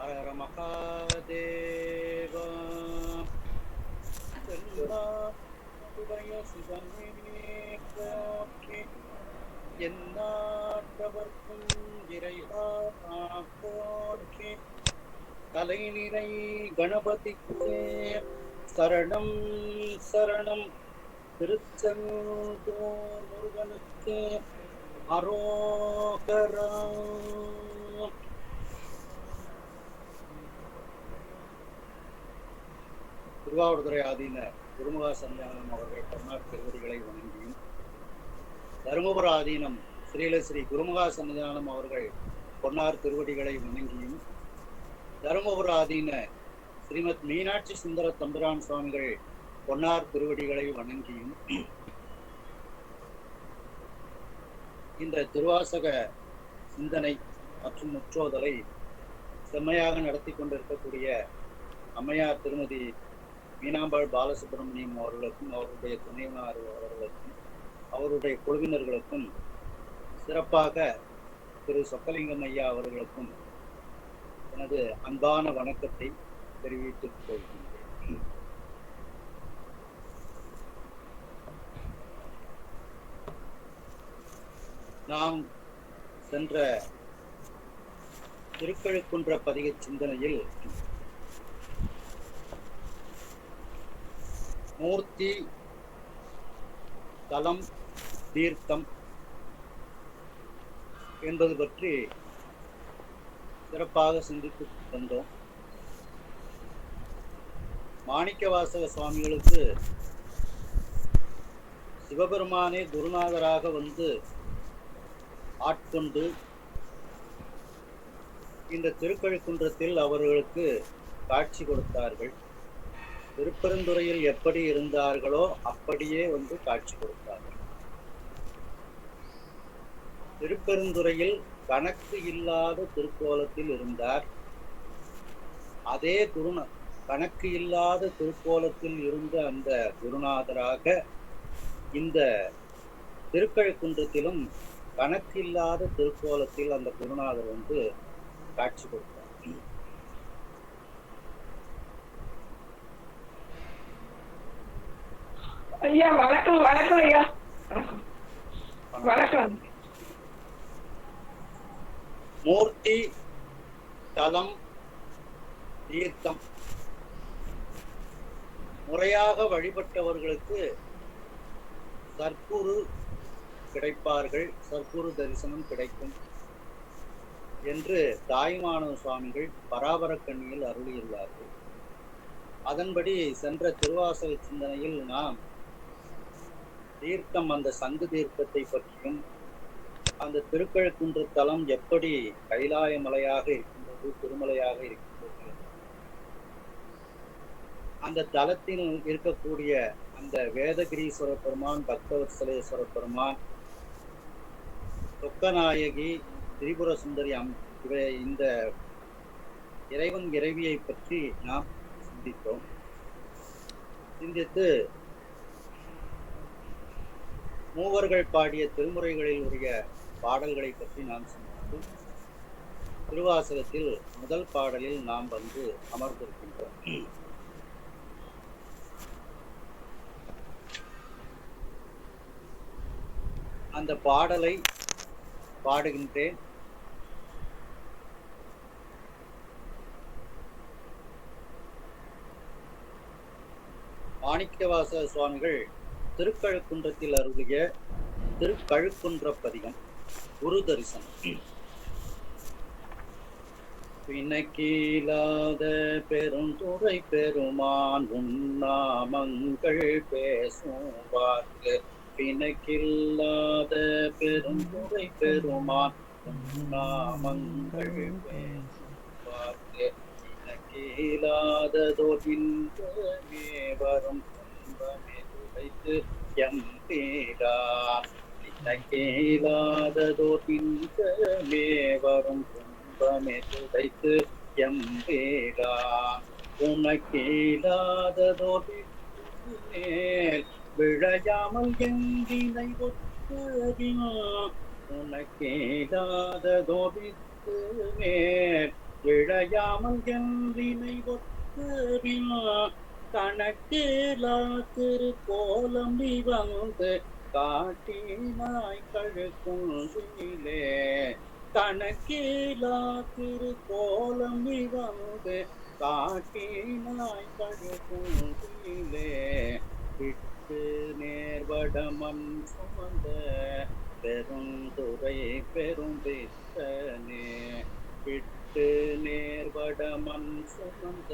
ஹர மகாதேவா. உடைய சிவனே போற்றி, எந்நாட்டவர்க்கும் இறைவா போற்றி. தலைநிறை கணபதிக்கே சரணம் சரணம். திருச்செந்தூர் முருகனுக்கே அரோகரா. திருவாவடுதுறை ஆதீன குருமுகா சன்னிதானம் அவர்கள் கர்நாடக திருவடிகளை வணங்கியும், தருமபுர ஆதீனம் ஸ்ரீலஸ்ரீ குருமுகா சன்னிதானம் அவர்கள் பொன்னார் திருவடிகளை வணங்கியும், தருமபுர ஆதீன ஸ்ரீமத் மீனாட்சி சுந்தர தம்பிரான் சுவாமிகள் பொன்னார் திருவடிகளை வணங்கியும், இந்த திருவாசக சிந்தனை மற்றும் முற்றோதலை செம்மையாக நடத்தி கொண்டிருக்கக்கூடிய அம்மையார் திருமதி மீனாம்பாள் பாலசுப்ரமணியம் அவர்களுக்கும், அவருடைய துணைவியார் அவர்களுக்கும், அவருடைய குழுவினர்களுக்கும், சிறப்பாக திரு சொக்கலிங்கம் ஐயா அவர்களுக்கும் எனது அன்பான வணக்கத்தை தெரிவித்துக் கொள்கின்றேன். நாம் சென்ற திருக்கழுக்குன்ற பதிக சிந்தனையில் மூர்த்தி, தலம், தீர்த்தம் என்பது பற்றி சிறப்பாக சிந்தித்து வந்தோம். மாணிக்கவாசக சுவாமிகளுக்கு சிவபெருமானே குருநாதராக வந்து ஆட்கொண்டு இந்த திருக்கழுக்குன்றத்தில் அவர்களுக்கு காட்சி கொடுத்தார்கள். திருப்பெருந்துறையில் எப்படி இருந்தார்களோ அப்படியே வந்து காட்சி கொடுத்தார்கள். திருப்பெருந்துறையில் கணக்கு இல்லாத திருக்கோலத்தில் இருந்தார். அதே கணக்கு இல்லாத திருக்கோலத்தில் இருந்த அந்த குருநாதராக இந்த திருக்கழுக்குன்றத்திலும் கணக்கு இல்லாத திருக்கோலத்தில் அந்த குருநாதர் வந்து காட்சி கொடுத்தார். ஐயா வணக்கம். வணக்கம் ஐயா. வணக்கம். மூர்த்தி, தலம், தீர்த்தம் முறையாக வழிபட்டவர்களுக்கு சர்க்குரு கிடைப்பார்கள், சர்க்குரு தரிசனம் கிடைக்கும் என்று தாயுமானவ சுவாமிகள் பராபரக்கண்ணியில் அருளியுள்ளார்கள். அதன்படி சென்ற திருவாசக சிந்தனையில் நாம் தீர்த்தம், அந்த சங்கு தீர்த்தத்தை பற்றியும், அந்த திருக்கழுக்குன்ற தலம் எப்படி கைலாய மலையாக இருக்கின்றது, திருமலையாக இருக்கின்றது, அந்த தலத்தில் இருக்கக்கூடிய அந்த வேதகிரீஸ்வர பெருமான், பக்தவத்சலேஸ்வர பெருமான், சொக்கநாயகி, திரிபுர சுந்தரி இந்த இறைவன் இறைவியை பற்றி நாம் சிந்தித்தோம். சிந்தித்து மூவர்கள் பாடிய திருமுறைகளில் உரிய பாடல்களை பற்றி நாம் சிந்தித்தோம். திருவாசகத்தில் முதல் பாடலில் நாம் வந்து அமர்ந்திருக்கின்றோம். அந்த பாடலை பாடுகின்றேன். மாணிக்கவாசக சுவாமிகள் திருக்கழுக்குன்றத்தில் அருளிய திருக்கழுக்குன்ற பதிகம் குரு தரிசனம். பிணக்கீழாத பெருந்துறை பெருமான் உன்னாமங்கள் பேசுவார்க்கு, பிணக்கில்லாத பெருந்துறை பெருமான் உன்னாமங்கள் பேசுவார்க்கு, பிணக்கில்லாததொன்றுமே வரும் துன்பமே துடைத்து எம்பீரான், பிணக்கில்லாததொன்றுமே வரும் துன்பமே துடைத்து எம்பீரான், உனக்கில்லாததொன்று மேல் விழையாமல் எங்கினை ஒத்ததின், உனக்கில்லாததொன்று மேல் இழையாமல் என்றினை ஒத்தரின் கணக்கிலா திருக்கோலம் நீ வந்து காட்டினாய் கழுக்குன்றிலே. கணக்கிலா திருக்கோலம் நீ வந்து காட்டினாய் கழுக்குன்றிலே. விட்டு நேர்வடமன் சுமந்த பெருந்துரை பெரும்பித்தனே. விட்டு நேர்வடமன் சுமந்த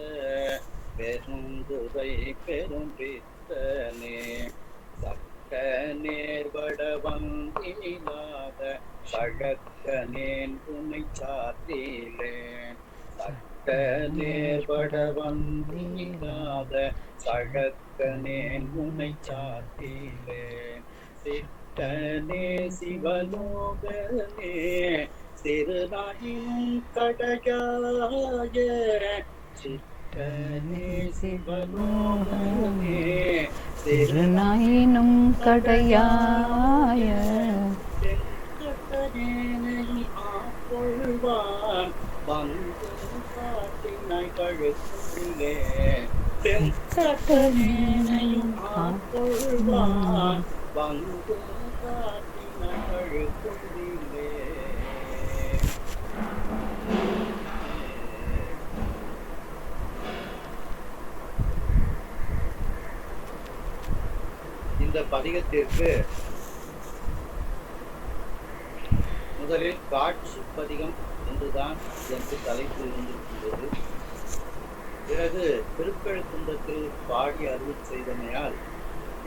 பெருந்துரை பெரும்பித்தனே. சக்க நேர்வட வந்திலாத பழக்கனேன் துணை சாத்திலேன். சக்க நேர்வட வந்திலாத பழக்கனேன் துணை சாத்திலேன். சிட்டனே சிவலோகனே திருநாயினும் கடையாய. சிட்டனே சிவலோகனே திருநாயினும் கடையாய. தென்கட்டனேனை ஆட்கொள்வான் வந்து காட்டினாய் கழுக்குன்றிலே. தென்கட்டனேனையும் ஆட்கொள்வான் வந்து காட்டினாய் கழுக்குன்றிலே. இந்த பதிகத்திற்கு முதலில் காட்சி பதிகம் என்றுதான் இதற்கு தலைப்பு இருந்திருக்கின்றது. பிறகு திருக்கழுக்குன்றத்தில் பாடி அருள் செய்தமையால்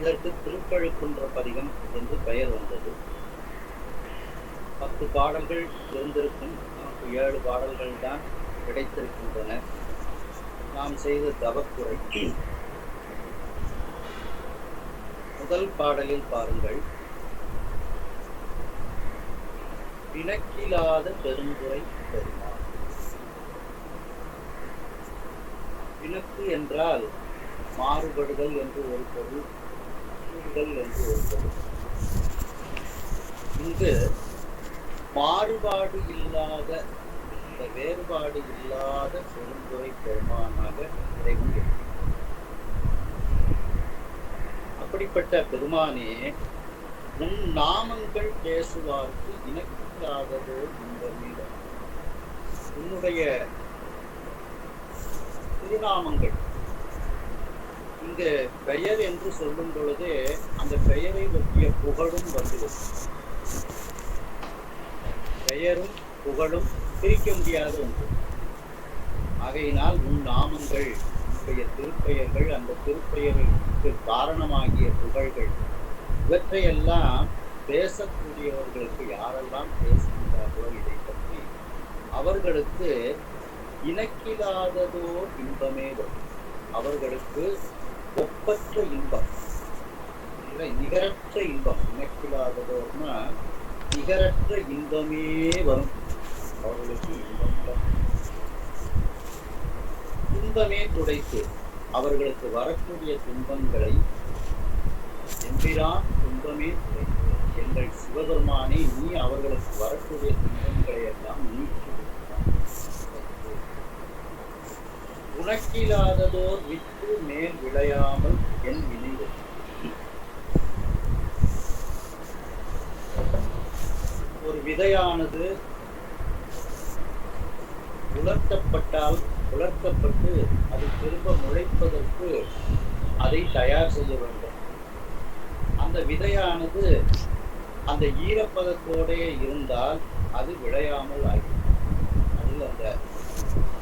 இதற்கு திருக்கழுக்குன்ற பதிகம் என்று பெயர் வந்தது. 10 பாடல்கள் இருந்திருக்கும். நமக்கு 7 பாடல்கள் தான் கிடைத்திருக்கின்றன. நாம் செய்த தவக்குறை. முதல் பாடலில் பாருங்கள். பிணக்கிலாத பெருந்துரை பெருமாள். பிணக்கு என்றால் மாறுபடுதல் என்று ஒரு பொருள், கூடுதல் என்று ஒரு பொருள். இங்கு மாறுபாடு இல்லாத, இந்த வேறுபாடு இல்லாத பெருந்துரை பெருமானாக இறைவன். அப்படிப்பட்ட பெருமானே, உன் நாமங்கள் பேசுவார்க்கு இனக்கில்லாததோ இந்த உன்னுடைய திருநாமங்கள். இங்கு பெயர் என்று சொல்லும் பொழுது அந்த பெயரை பற்றிய புகழும் வந்துவிடும். பெயரும் புகழும் பிரிக்க முடியாத ஒன்று. ஆகையினால் உன் நாமங்கள், உன்னுடைய திருப்பெயர்கள், அந்த திருப்பெயருக்கு காரணமாகிய புகழ்கள், இவற்றையெல்லாம் பேசக்கூடியவர்களுக்கு, யாரெல்லாம் பேசுகின்றார்களோ இதை பற்றி, அவர்களுக்கு இனக்கில்லாததோ இன்பமே வரும். அவர்களுக்கு ஒப்பற்ற இன்பம், நிகரற்ற இன்பம். இனக்கில்லாததோன்னா நிகரற்ற இன்பமே வரும். அவர்களுக்கு இன்பமே துடைத்து அவர்களுக்கு வரக்கூடிய துன்பங்களை எம்பிரான் துன்பமே துடைத்து. எங்கள் சிவபெருமானே, நீ அவர்களுக்கு வரக்கூடிய துன்பங்களை எல்லாம் நீக்கி உனக்கில்லாததோர் வித்து மேல் விளையாமல் என் வினைவு. ஒரு விதையானது உலர்த்தப்பட்டு அது திரும்ப முளைப்பதற்கு அதை தயார் செய்ய வேண்டும். அந்த விதையானது அந்த ஈரப்பதத்தோடே இருந்தால் அது விளையாமல் ஆகும். அதில் அந்த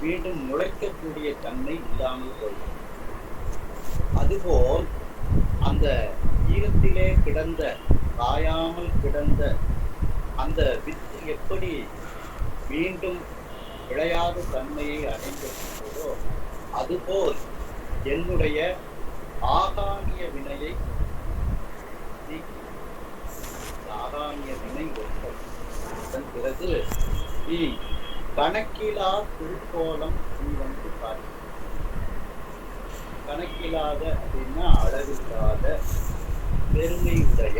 மீண்டும் முளைக்கக்கூடிய தன்மை இல்லாமல் போகும். அதுபோல் அந்த ஈரத்திலே கிடந்த, காயாமல் கிடந்த அந்த வித்து எப்படி மீண்டும் விளையாத தன்மையை அடைந்திருக்கிறதோ, அதுபோல் என்னுடைய ஆகாமிய வினையை ஆகாமிய வினை அதன் பிறகு நீ கணக்கிலா திருக்கோலம் நீ வந்து பாரு. கணக்கில்லாத அப்படின்னா அளவில்லாத பெருமை உடைய,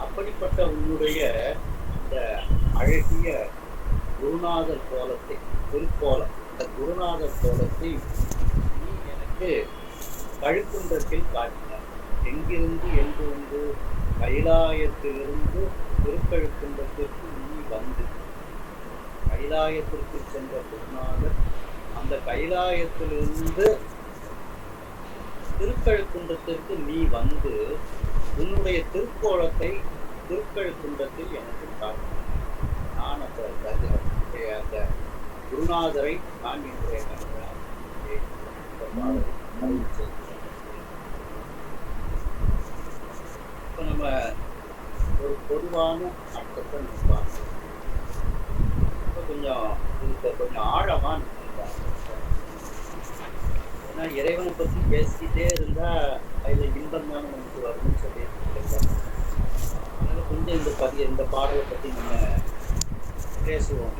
அப்படிப்பட்ட உன்னுடைய இந்த அழகிய குருநாதர் கோலத்தை, திருக்கோலம், இந்த குருநாதர் கோலத்தை நீ எனக்கு கழுக்குன்றத்தில் காட்டினார். எங்கிருந்து என்று வந்து கைலாயத்திலிருந்து திருக்கழுக்குன்றத்திற்கு நீ வந்து, கைலாயத்திற்கு சென்ற குருநாதர் அந்த கைலாயத்திலிருந்து திருக்கழுக்குன்றத்திற்கு நீ வந்து உன்னுடைய திருக்கோலத்தை திருக்கழுக்குன்றத்தில் எனக்கு காட்டினார். நான் அந்த குருநாதரை நான் இன்றைய இப்ப நம்ம ஒரு பொதுவான அர்த்தத்தை நம்ம பார்க்கணும். இப்ப கொஞ்சம் ஆழமா ஏன்னா இறைவனை பத்தி பேசிக்கிட்டே இருந்தா அதுல இன்பம் தானே நமக்கு வரும்னு சொல்லியிருக்கேன். அதனால கொஞ்சம் இந்த பாடலை பத்தி நம்ம பேசுவோம்.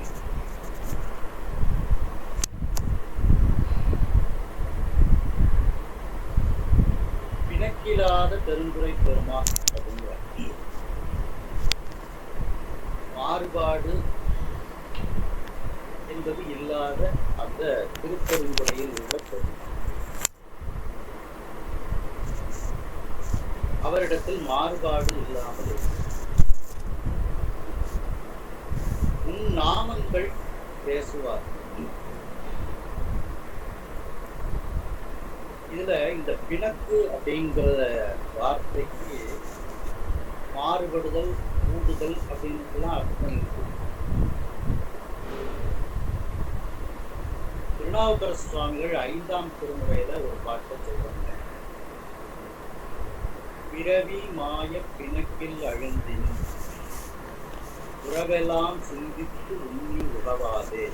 பிணக்கில்லாத பெருந்துரை பெருமான் அப்படிங்கிற மாறுபாடு என்பது இல்லாத அந்த திருப்பெருந்துறையில் உள்ள பெருமான், அவரிடத்தில் மாறுபாடு இல்லாமல் உன் நாமங்கள் பேசுவார். இதுல இந்த பிணக்கு அப்படிங்கிற வார்த்தைக்கு மாறுபடுதல், கூடுதல் அப்படின்னு அர்த்தம் இருக்கு. திருநாவுக்கரசு சுவாமிகள் 5ஆம் திருமுறையில ஒரு பாட்டை சொல்றாங்க. பிறவி மாய பிணக்கில் அழுந்தினும் உறவெல்லாம் சிந்தித்து உண்ணி உறவாதே,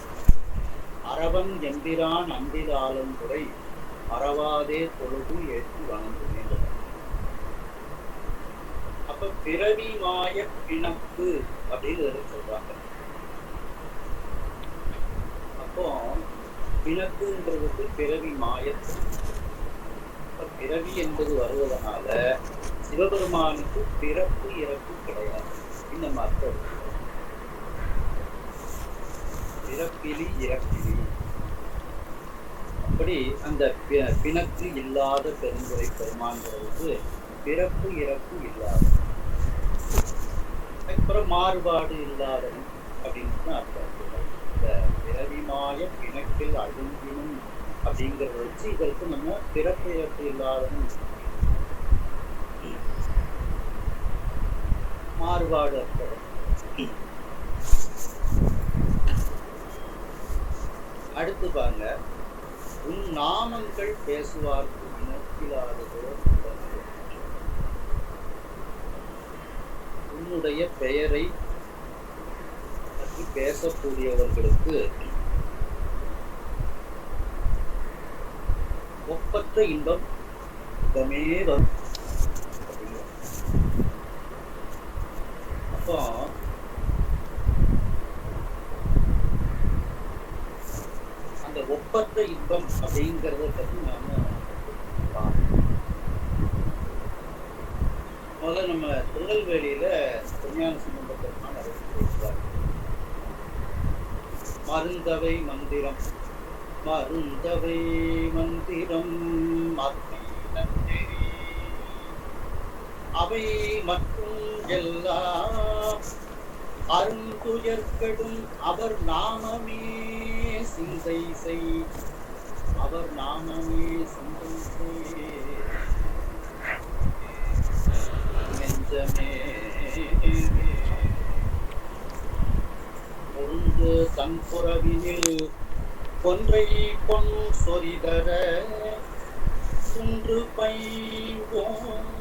அரவன் எம்பிரான் அம்பிலாளன் துறை மறவாதே தொழுது ஏற்றி வணங்குகின்றன. அப்ப பிறவி மாய பிணக்கு அப்படின்னு சொல்றாங்க. அப்போ பிணக்குன்றதுக்கு பிறவி மாயத்து, பிறவி என்பது வருவதனால சிவபெருமானுக்கு பிறப்பு இறப்பு கிடையாது. இந்த அர்த்தம் பிறப்பிலி இறப்பிலி. அப்படி அந்த பிணக்கு இல்லாத பெருந்துரை பெருமான்களுக்கு பிறப்பு இறப்பு இல்லாத, அப்புறம் மாறுபாடு இல்லாதவன் அப்படின்னு அர்த்தம். இந்த பிறவிமாய பிணக்கில் அழுந்தினும் அப்படிங்கிறத வச்சு இதற்கு நம்ம பிறப்பு இறப்பு இல்லாதவன், மாறுபாடு அர்த்தம். அடுத்து பாருங்க, உன் நாமங்கள் பேசுவார்க்கு இனத்திலாததோ, உன்னுடைய பெயரை பற்றி பேசக்கூடியவர்களுக்கு ஒப்பற்ற இன்பம் இதமே வரும். அப்போ அந்த ஒப்பற்ற இன்பம் அப்படிங்கிறத பற்றி நாம முதல்ல நம்ம திருநெல்வேலியில திருஞான சம்பந்த பெருமான் அறிவித்திருக்கிறார். மருந்தவை மந்திரம், மருந்தவை மந்திரம் அவை மற்றும் எல்லாம் அருந்துயர்கடும் அவர் நாமமே சிந்தை செய், அவர் நாமமே சிந்தை செய் நெஞ்சமே. பொருந்து தன்புறவினில் கொன்றை பொன் சொரிதர சுன்று பைவோம்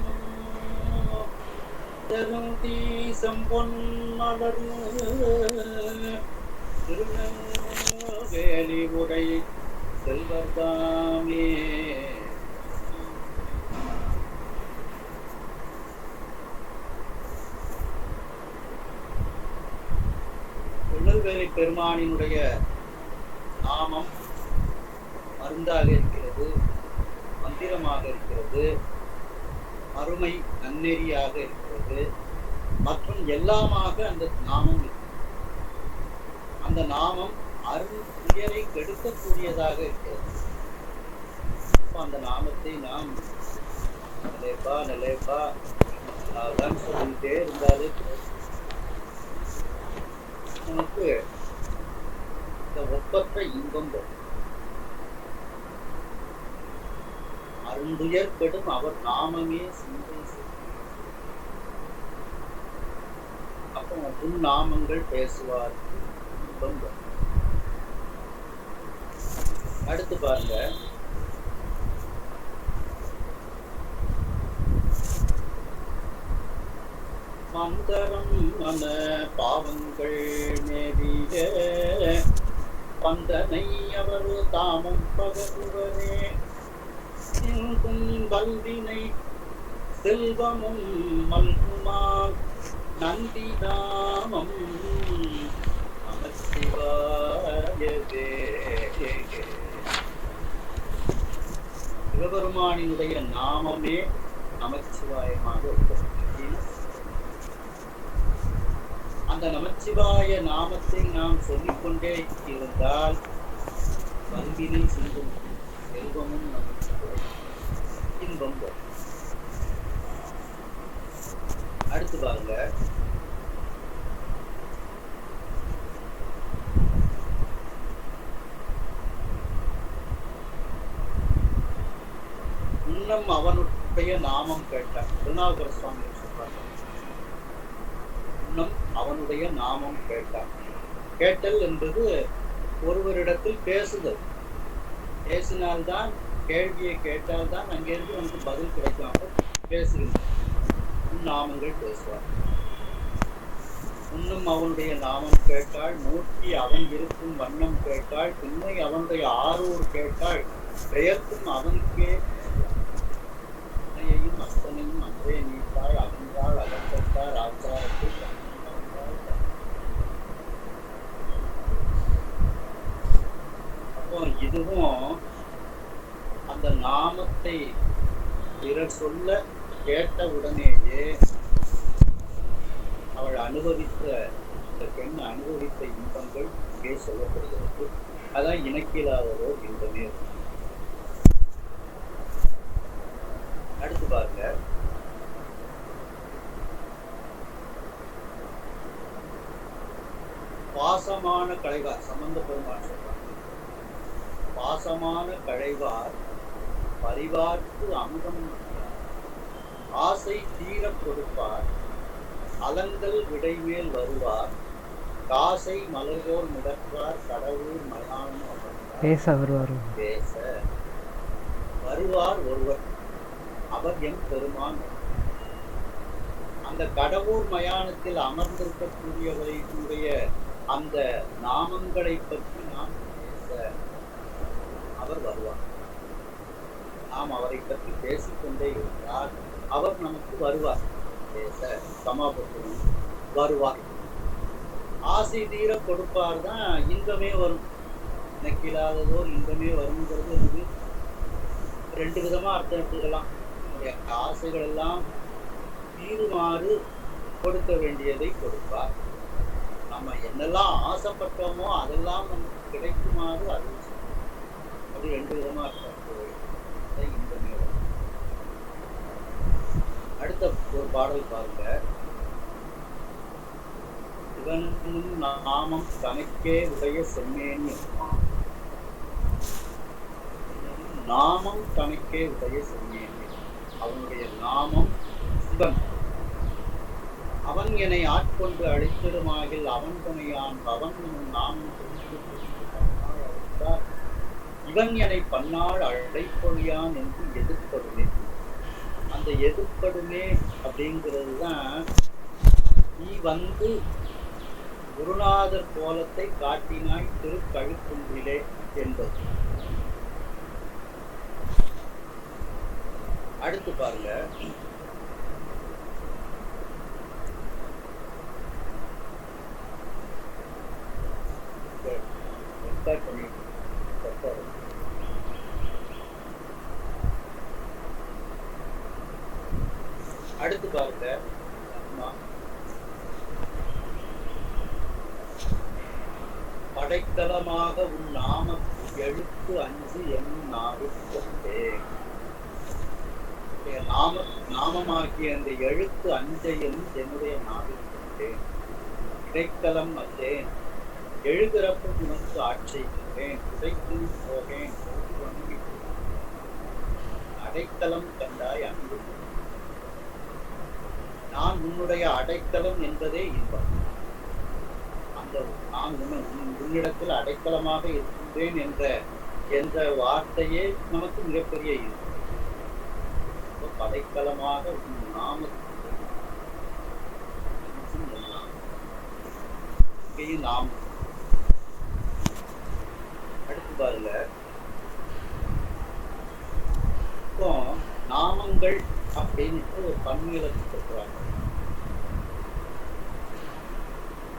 தீசம் பொன் மலர் திருநெல்வேலி உரை செல்வர்தாமே. திருநெல்வேலி பெருமானினுடைய நாமம் மருந்தாக இருக்கிறது, மந்திரமாக இருக்கிறது, அருமை நன்னெறியாக இருக்கிறது, மற்றும் எல்லாமாக அந்த நாமம் இருக்கு. அந்த நாமம் அருள் உயரை கெடுக்கக்கூடியதாக இருக்கிறது. அந்த நாமத்தை நாம் நிலைப்பா நிலைப்பா அதான் சொல்லிட்டே இருந்தாலே நமக்கு இந்த ஒப்பற்ற இன்பம் வரும். அருந்துயர் கெடும் அவர் நாமமே சிந்தை அப்போ உன் நாமங்கள் பேசுவார் இன்பம் வரும். அடுத்து பாருங்க, மந்தரம் மன பாவங்கள் மேவிய பந்தனை அவர் தாமும் பகருவரே வல்வினை செல்வமும் மல்குமார் நந்தி நாமம் நமச்சிவாயவே. சிவபெருமானினுடைய நாமமே நமச்சிவாயமாக இருக்கிறது. அந்த நமச்சிவாய நாமத்தை நாம் சொல்லிக்கொண்டே இருந்தால் வல்வினை சிந்தும் செல்வமும் நமக்கு இன்பம் வரும். அடுத்து பாருங்க, இன்னும் அவனுடைய நாமம் கேட்டார். திருநாவுக்கர சுவாமி சொல்றாங்க, இன்னும் அவனுடைய நாமம் கேட்டார். கேட்டல் என்பது ஒருவரிடத்தில் பேசுதல். பேசினால்தான், கேள்வியை கேட்டால்தான் அங்கிருந்து நமக்கு பதில் கிடைக்காம பேசுகின்றன. நாமங்கள் பேசுவார். இன்னும் அவனுடைய நாமம் கேட்டாள், நோக்கி அவன் இருக்கும் வண்ணம் கேட்டாள், பின்னை அவனுடைய ஆரூர் கேட்டாள், பெயர்க்கும் அவனுக்கே அன்னையையும் அத்தனையும் அன்றே நீட்டாள், அகன்றாள் அகப்பட்டார் ஆச்சாரத்தில். அப்போ இதுவும் அந்த நாமத்தை பிறர் சொல்ல கேட்ட உடனேயே அவள் அனுபவித்த, இந்த பெண் அனுபவித்த இன்பங்கள் இங்கே சொல்லப்படுகிறது. அதான் இணக்கில்லாததோ இன்பமே. அடுத்து பாருங்க, பாசமான களைவார். சம்பந்த பெருமாள் சொல்றாங்க, பாசமான களைவார் பரிவார்க்கு அமுதம் ஆசை தீர கொடுப்பார், அலங்கல் விடைமேல் வருவார், காசை மலர்வோர் முடற்றார், கடவுள் மயானம் பேச வருவார். பேச வருவார் ஒருவர், அவர் எம் பெருமான். அந்த கடவுள் மயானத்தில் அமர்ந்திருக்கக்கூடியவர்களுடைய அந்த நாமங்களை பற்றி நாம் பேச அவர் வருவார். நாம் அவரை பற்றி பேசிக்கொண்டே இருந்தால் அவர் நமக்கு வருவார். பேச சமாபத்துடன் வருவார். ஆசை தீர கொடுப்பார் தான் இன்பமே வரும். எனக்கு இல்லாததோர் இன்பமே வருங்கிறது இது ரெண்டு விதமா அர்த்தம் எடுத்துக்கலாம். நம்முடைய ஆசைகள் எல்லாம் தீருமாறு கொடுக்க வேண்டியதை கொடுப்பார். நம்ம என்னெல்லாம் ஆசைப்பட்டோமோ அதெல்லாம் நமக்கு கிடைக்குமாறு அது அப்படி ரெண்டு விதமா அர்த்தம். இன்பமே வரும். அடுத்த ஒரு பாடல் பாருங்க, இவனும் நாமம் தனக்கே உடைய செம்மேனி. நாமம் தனக்கே உடைய செம்மேனி. அவனுடைய நாமம் சிவன். அவன் என்னை ஆட்கொண்டு அழித்திடுமாகில் அவன் துணையான் அவன் நாமம் இவன் என்னை பன்னாள் அழைப்பொழியான் என்று எதிர்ப்படுமே. அந்த எதிர்ப்படுமே அப்படிங்கிறது தான் நீ வந்து குருநாதர் கோலத்தை காட்டினாய் திருக்கழுக்குன்றிலே என்பது. அடுத்து பாருங்க, அடுத்து பாருங்க, இடைத்தலமாக உன் நாமத்து எழுத்து அஞ்சு என் நாவில் கொண்டேன். நாமமாகிய அந்த எழுத்து அஞ்சையும் என்னுடைய நாவில் கொண்டேன். இடைத்தலம் அல்லேன், எழுகிறப்பு உனக்கு ஆட்சேபிப்பேன், உடைத்து போகேன், அடைக்கலம் கண்டாய் அன்பு. நான் உன்னுடைய அடைக்கலம் என்பதே இன்பம். அந்த நான் உன்னிடத்தில் அடைக்கலமாக இருக்கின்றேன் என்ற வார்த்தையே நமக்கு மிகப்பெரிய இன்பம். அடைக்கலமாக உன் நாமத்தையும் நாம் அடுத்து பாருங்க. இப்போ நாமங்கள் அப்படின்ட்டு ஒரு பன்மையிலக்கு சொல்றாங்க.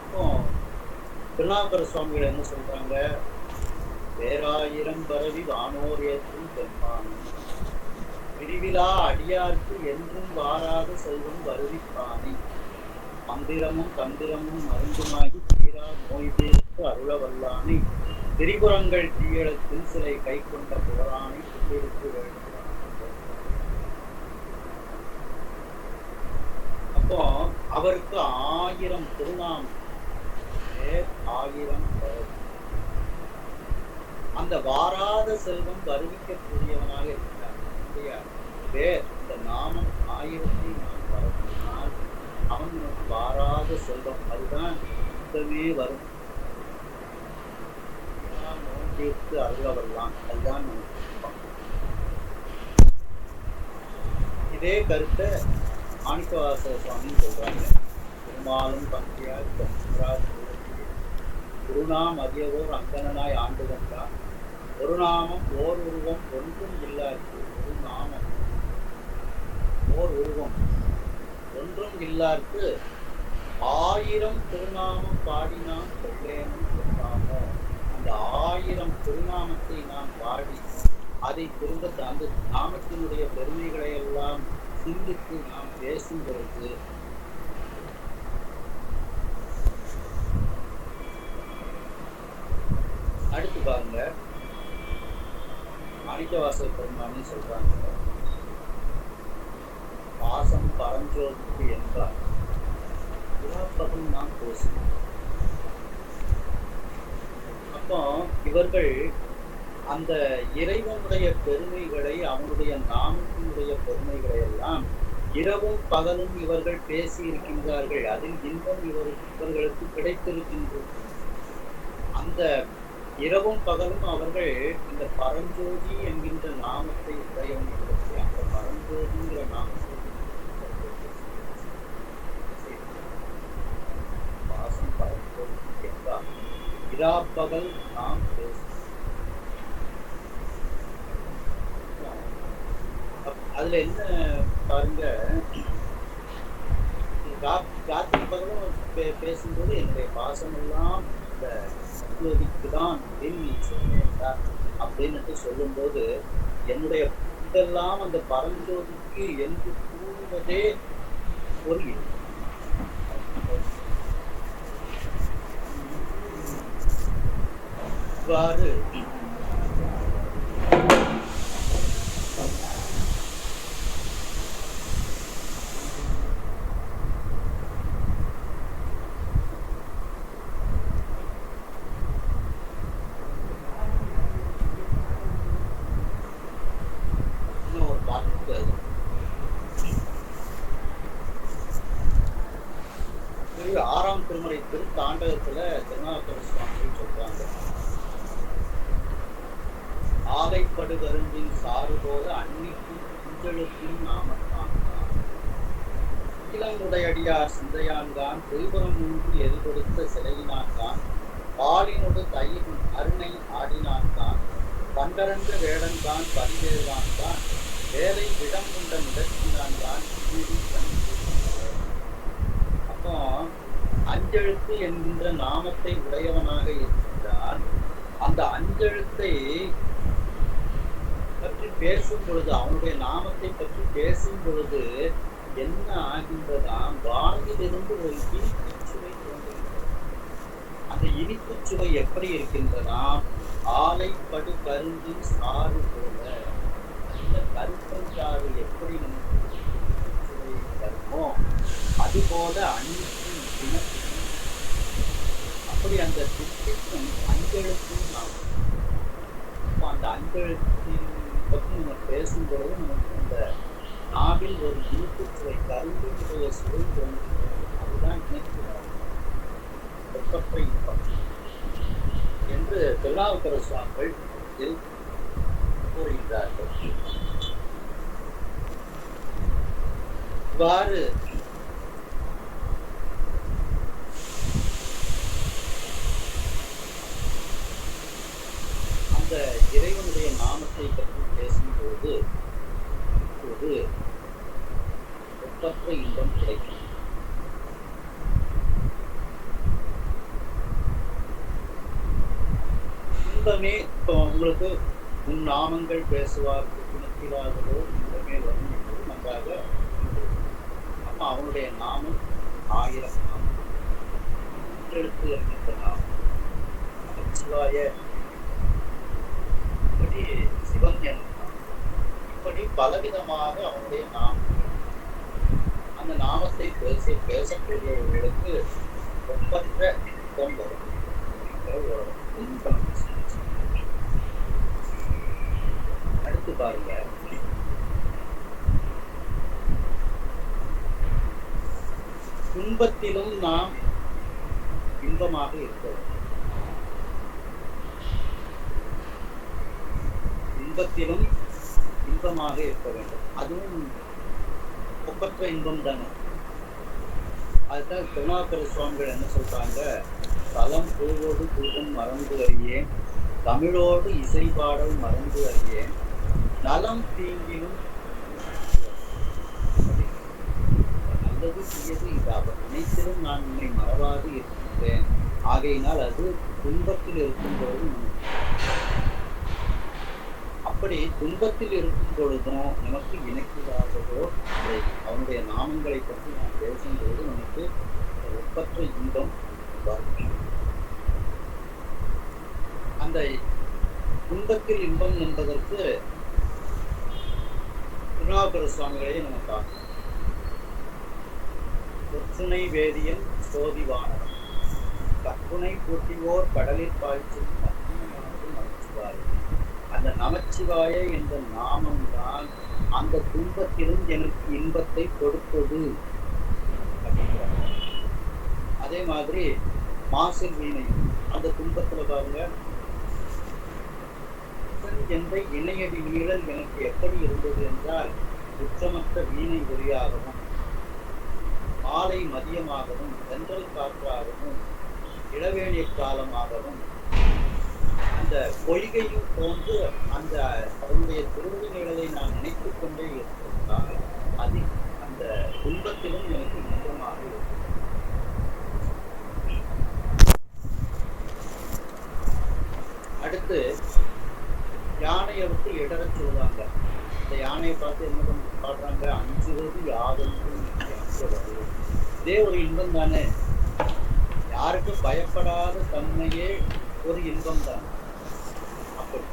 இப்போ திருநாவுக்கர சுவாமிகள் என்ன சொல்றாங்க? வேறாயிரம் பரவி வானோர் ஏற்றும் பெருமானும் பிரிவிழா அடியார்க்கு என்றும் வாராத செல்வம் வருவிப்பானை மந்திரமும் தந்திரமும் மருந்துமாகி தீரா நோய் தீர்த்து அருள வல்லானை திரிபுரங்கள் தீயளத்தில் சிலை கை கொண்ட புகழானை கொண்டிருக்க வேண்டும். அப்போ அவருக்கு 1000 திருநாமம், 1000 அந்த வாராத செல்வம் வருவிக்கக்கூடியவனாக இருக்கிறார். இந்த நாமம் 1000 நான் வரவினால் அவன் வாராத செல்வம், அதுதான் சுத்தமே வரும். நோய் தீர்த்து அருள வரலாம், அதுதான் இதே கருத்தை மாணிக்கவாசக சுவாமி சொல்றாங்க. பெருமாளும் பங்கியாய் குருநாம் அதியவோர் அங்கனாய் ஆண்டு கொண்டார். ஒரு நாமம் ஓர் உருவம் ஒன்றும் இல்லாருக்கு. ஒரு நாமம் ஓர் உருவம் ஒன்றும் இல்லாருக்கு 1000 திருநாமம் பாடினான் கொள்ளேனும் சொல்லாமோ. அந்த 1000 திருநாமத்தை நாம் பாடி அதை திரும்ப அந்த நாமத்தினுடைய பெருமைகளை எல்லாம் சிந்தித்து நாம் பேசும் பொழுது அடுத்து பாருங்க. மாணிக்கவாசக பெருமானே சொல்றாங்க, பாசம் பரஞ்சோதிக்கு என்றார் புறாப்பகம் நாம் பேசணும். அப்போ இவர்கள் அந்த இறைவனுடைய பெருமைகளை, அவனுடைய நாமத்தினுடைய பெருமைகளை எல்லாம் இரவும் பகலும் இவர்கள் பேசி இருக்கின்றார்கள். அதில் இன்பம் இவர்களுக்கு கிடைத்திருக்கின்றது. அந்த இரவும் பகலும் அவர்கள் இந்த பரஞ்சோதி என்கின்ற நாமத்தை உடையவர்களுக்கு, அந்த பரஞ்சோதிங்கிற நாமத்தை பாசம் பரஞ்சோதி என்றால் இராப்பகல் நாம் பேச. அதுல என்ன பாருங்க, ராத்திரி பகலும் பேசும்போது என்னுடைய பாசம் எல்லாம் இந்த பரஞ்சோதிக்குதான் அப்படின்னு சொல்லும்போது என்னுடைய இதெல்லாம் அந்த பரஞ்சோதிக்கு என்று கூறுவதே ஒரு இவ்வாறு ஆறாம் திருமுறை திருத்தாண்டகத்துல திருநாவுக்கர சுவாமி சொல்றாங்க, ஆலைப்படு கரும்பின் சாறு போல அன்னிக்கும் குஞ்செழுத்தின் நாமத்தான் இளங்குடையடியார் சிந்தையான்கான் திரிபுரம் மூன்று எரி கொடுத்த சிலையினான்கான் பாலினோடு தயிர் அருணை ஆடினான்கான் பண்டரந்த வேடன்கான் பரிவேறான்கான் வேலை இடம் கொண்ட நிலத்தினான்கான். அப்போ அஞ்செழுத்து என்கின்ற நாமத்தை உடையவனாக இருக்கின்றான். அந்த அஞ்செழுத்தை பற்றி பேசும் பொழுது, அவனுடைய நாமத்தை பற்றி பேசும் பொழுது என்ன ஆகின்றதாம், வானிலிருந்து ஒரு சுவை தோன்றுகின்றது. அந்த இனிப்பு சுவை எப்படி இருக்கின்றனா ஆலைப்படு கரும்பின் சாறு போல. அந்த கருப்பஞ்சாறு எப்படி நமக்கு சுவை தருமோ அதுபோல அன்னைக்கும் தினத்துக்கும் அப்படி அந்த திட்டிக்கும் அஞ்செழுத்தும் நாம் அந்த அஞ்செழுத்தின் பற்றி நம்ம பேசும்பொழுது நமக்கு அந்த நாவில் ஒரு இனிப்பு சுவை கரும்பினுடைய சுவை தோன்றுகிறது. அதுதான் நினைக்கிறார் ஒப்பற்ற இன்பம் என்று திருநாவுக்கர சுவாமிகள் இதில் கூறுகின்றார்கள். இவ்வாறு அந்த இறைவனுடைய நாமத்தை பற்றி பேசும்போது ஒரு ஒப்பற்ற இன்பம் கிடைக்கும். இன்பமே இப்போ உங்களுக்கு உன் நாமங்கள் பேசுவார் குணத்திலாகவோ இன்பமே வரும் என்பது நன்றாக அப்ப அவனுடைய நாமம் 1000 நாமம் எழுத்து இருக்கின்ற நாமம் நமச்சிவாய இப்படி சிவன் என்ற இப்படி பலவிதமாக அவனுடைய நாமம். அந்த நாமத்தை பேசக்கூடியவர்களுக்கு ஒப்பற்ற இன்பம் வரும். அடுத்து பாருங்க, துன்பத்திலும் நாம் இன்பமாக இருக்க வேண்டும். இன்பத்திலும் இன்பமாக இருக்க வேண்டும். அதுவும் ஒப்பற்ற இன்பம் தானே. அதுதான் திருநாவுக்கர சுவாமிகள் என்ன சொல்றாங்க, தலம் பூவோடு தூபம் மறந்து அறியேன், தமிழோடு இசை பாடல் மறந்து அறியேன், நலம் தீங்கினும் நல்லது தீயது இதாகும் அனைத்திலும் நான் உன்னை மறவாது இருக்கின்றேன். ஆகையினால் அது துன்பத்தில் இருக்கும் பொழுது அப்படி துன்பத்தில் இருக்கும் பொழுதும் நமக்கு இணைக்கிறதாகவோ அவனுடைய நாமங்களை பற்றி நாம் பேசும்போது நமக்கு ஒப்பற்ற இன்பம் வரும். அந்த துன்பத்தில் இன்பம் என்பதற்கு திருநாவுக்கர சுவாமிகளை நம்ம பார்க்கணும். சொற்றுணை வேதியன் சோதிவானவன் கற்புனை கூட்டிவோர் கடலில் பாய்ச்சும் நமச்சிவாய. அந்த நமச்சிவாய என்ற நாமம் தான் அந்த துன்பத்திலும் எனக்கு இன்பத்தை கொடுத்தது. அதே மாதிரி மாசில் வீணை அந்த துன்பத்துல பாருங்க, என்ற இணையடி நீழல் எனக்கு எப்படி இருந்தது என்றால் குற்றமற்ற வீணை ஒலியாகவும் மாலை மதியமாகவும் தென்றல் காற்றாகவும் இளவேணிய காலமாகவும் அந்த பொய்கையும் போன்று அந்த அவருடைய திருவடி நிழலை நான் நினைத்துக் கொண்டே இருப்பதால் அது அந்த துன்பத்திலும் எனக்கு இன்பமாக இருக்கும். அடுத்து யானையை விட்டு இடறச் சொல்லுவாங்க. இந்த யானையை பார்த்து என்ன பாடுறாங்க, அஞ்சுவது யாதென்றும் இதே ஒரு இன்பம் தானே. யாருக்கும் பயப்படாத தன்மையே ஒரு இன்பம் தான். அப்படி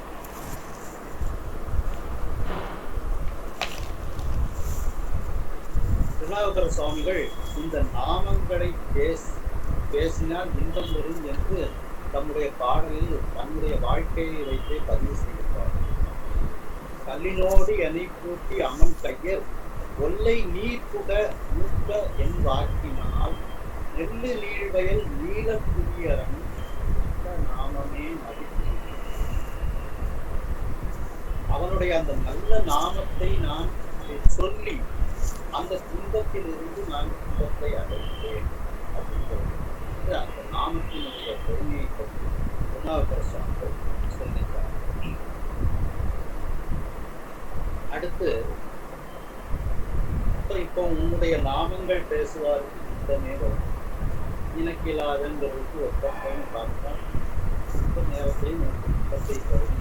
திருநாவுக்கர சுவாமிகள் இந்த நாமங்களை பேசினால் இன்பம் வரும் என்று தம்முடைய பாடலில் தன்னுடைய வாழ்க்கையை வைத்தே பதிவு செய்கிறார். கல்லினோடு எனை பூட்டி அம்மன் கையர் ஒல்லை நீர் புக ஊட்ட என் வாக்கினால் நெல்லு நீழ்வயல் நீல புதியரன் நாமமே மதிப்பு. அவனுடைய அந்த நல்ல நாமத்தை நான் சொல்லி அந்த துன்பத்தில் இருந்து நான் துன்பத்தை அடைந்தேன் அப்படின்றது அந்த நாமத்தினுடைய பெருமையை பற்றி திருநாவுக்கர சுவாமிகள் சொல்லிட்டார். அடுத்து இப்போ உன்னுடைய நாமங்கள் பேசுவார் இன்பமே வரும். இனக்கிலாதங்கிறதுக்கு ஒப்பத்தையும் பார்த்தா இந்த நேரத்தையும் இன்பத்தை தரும்.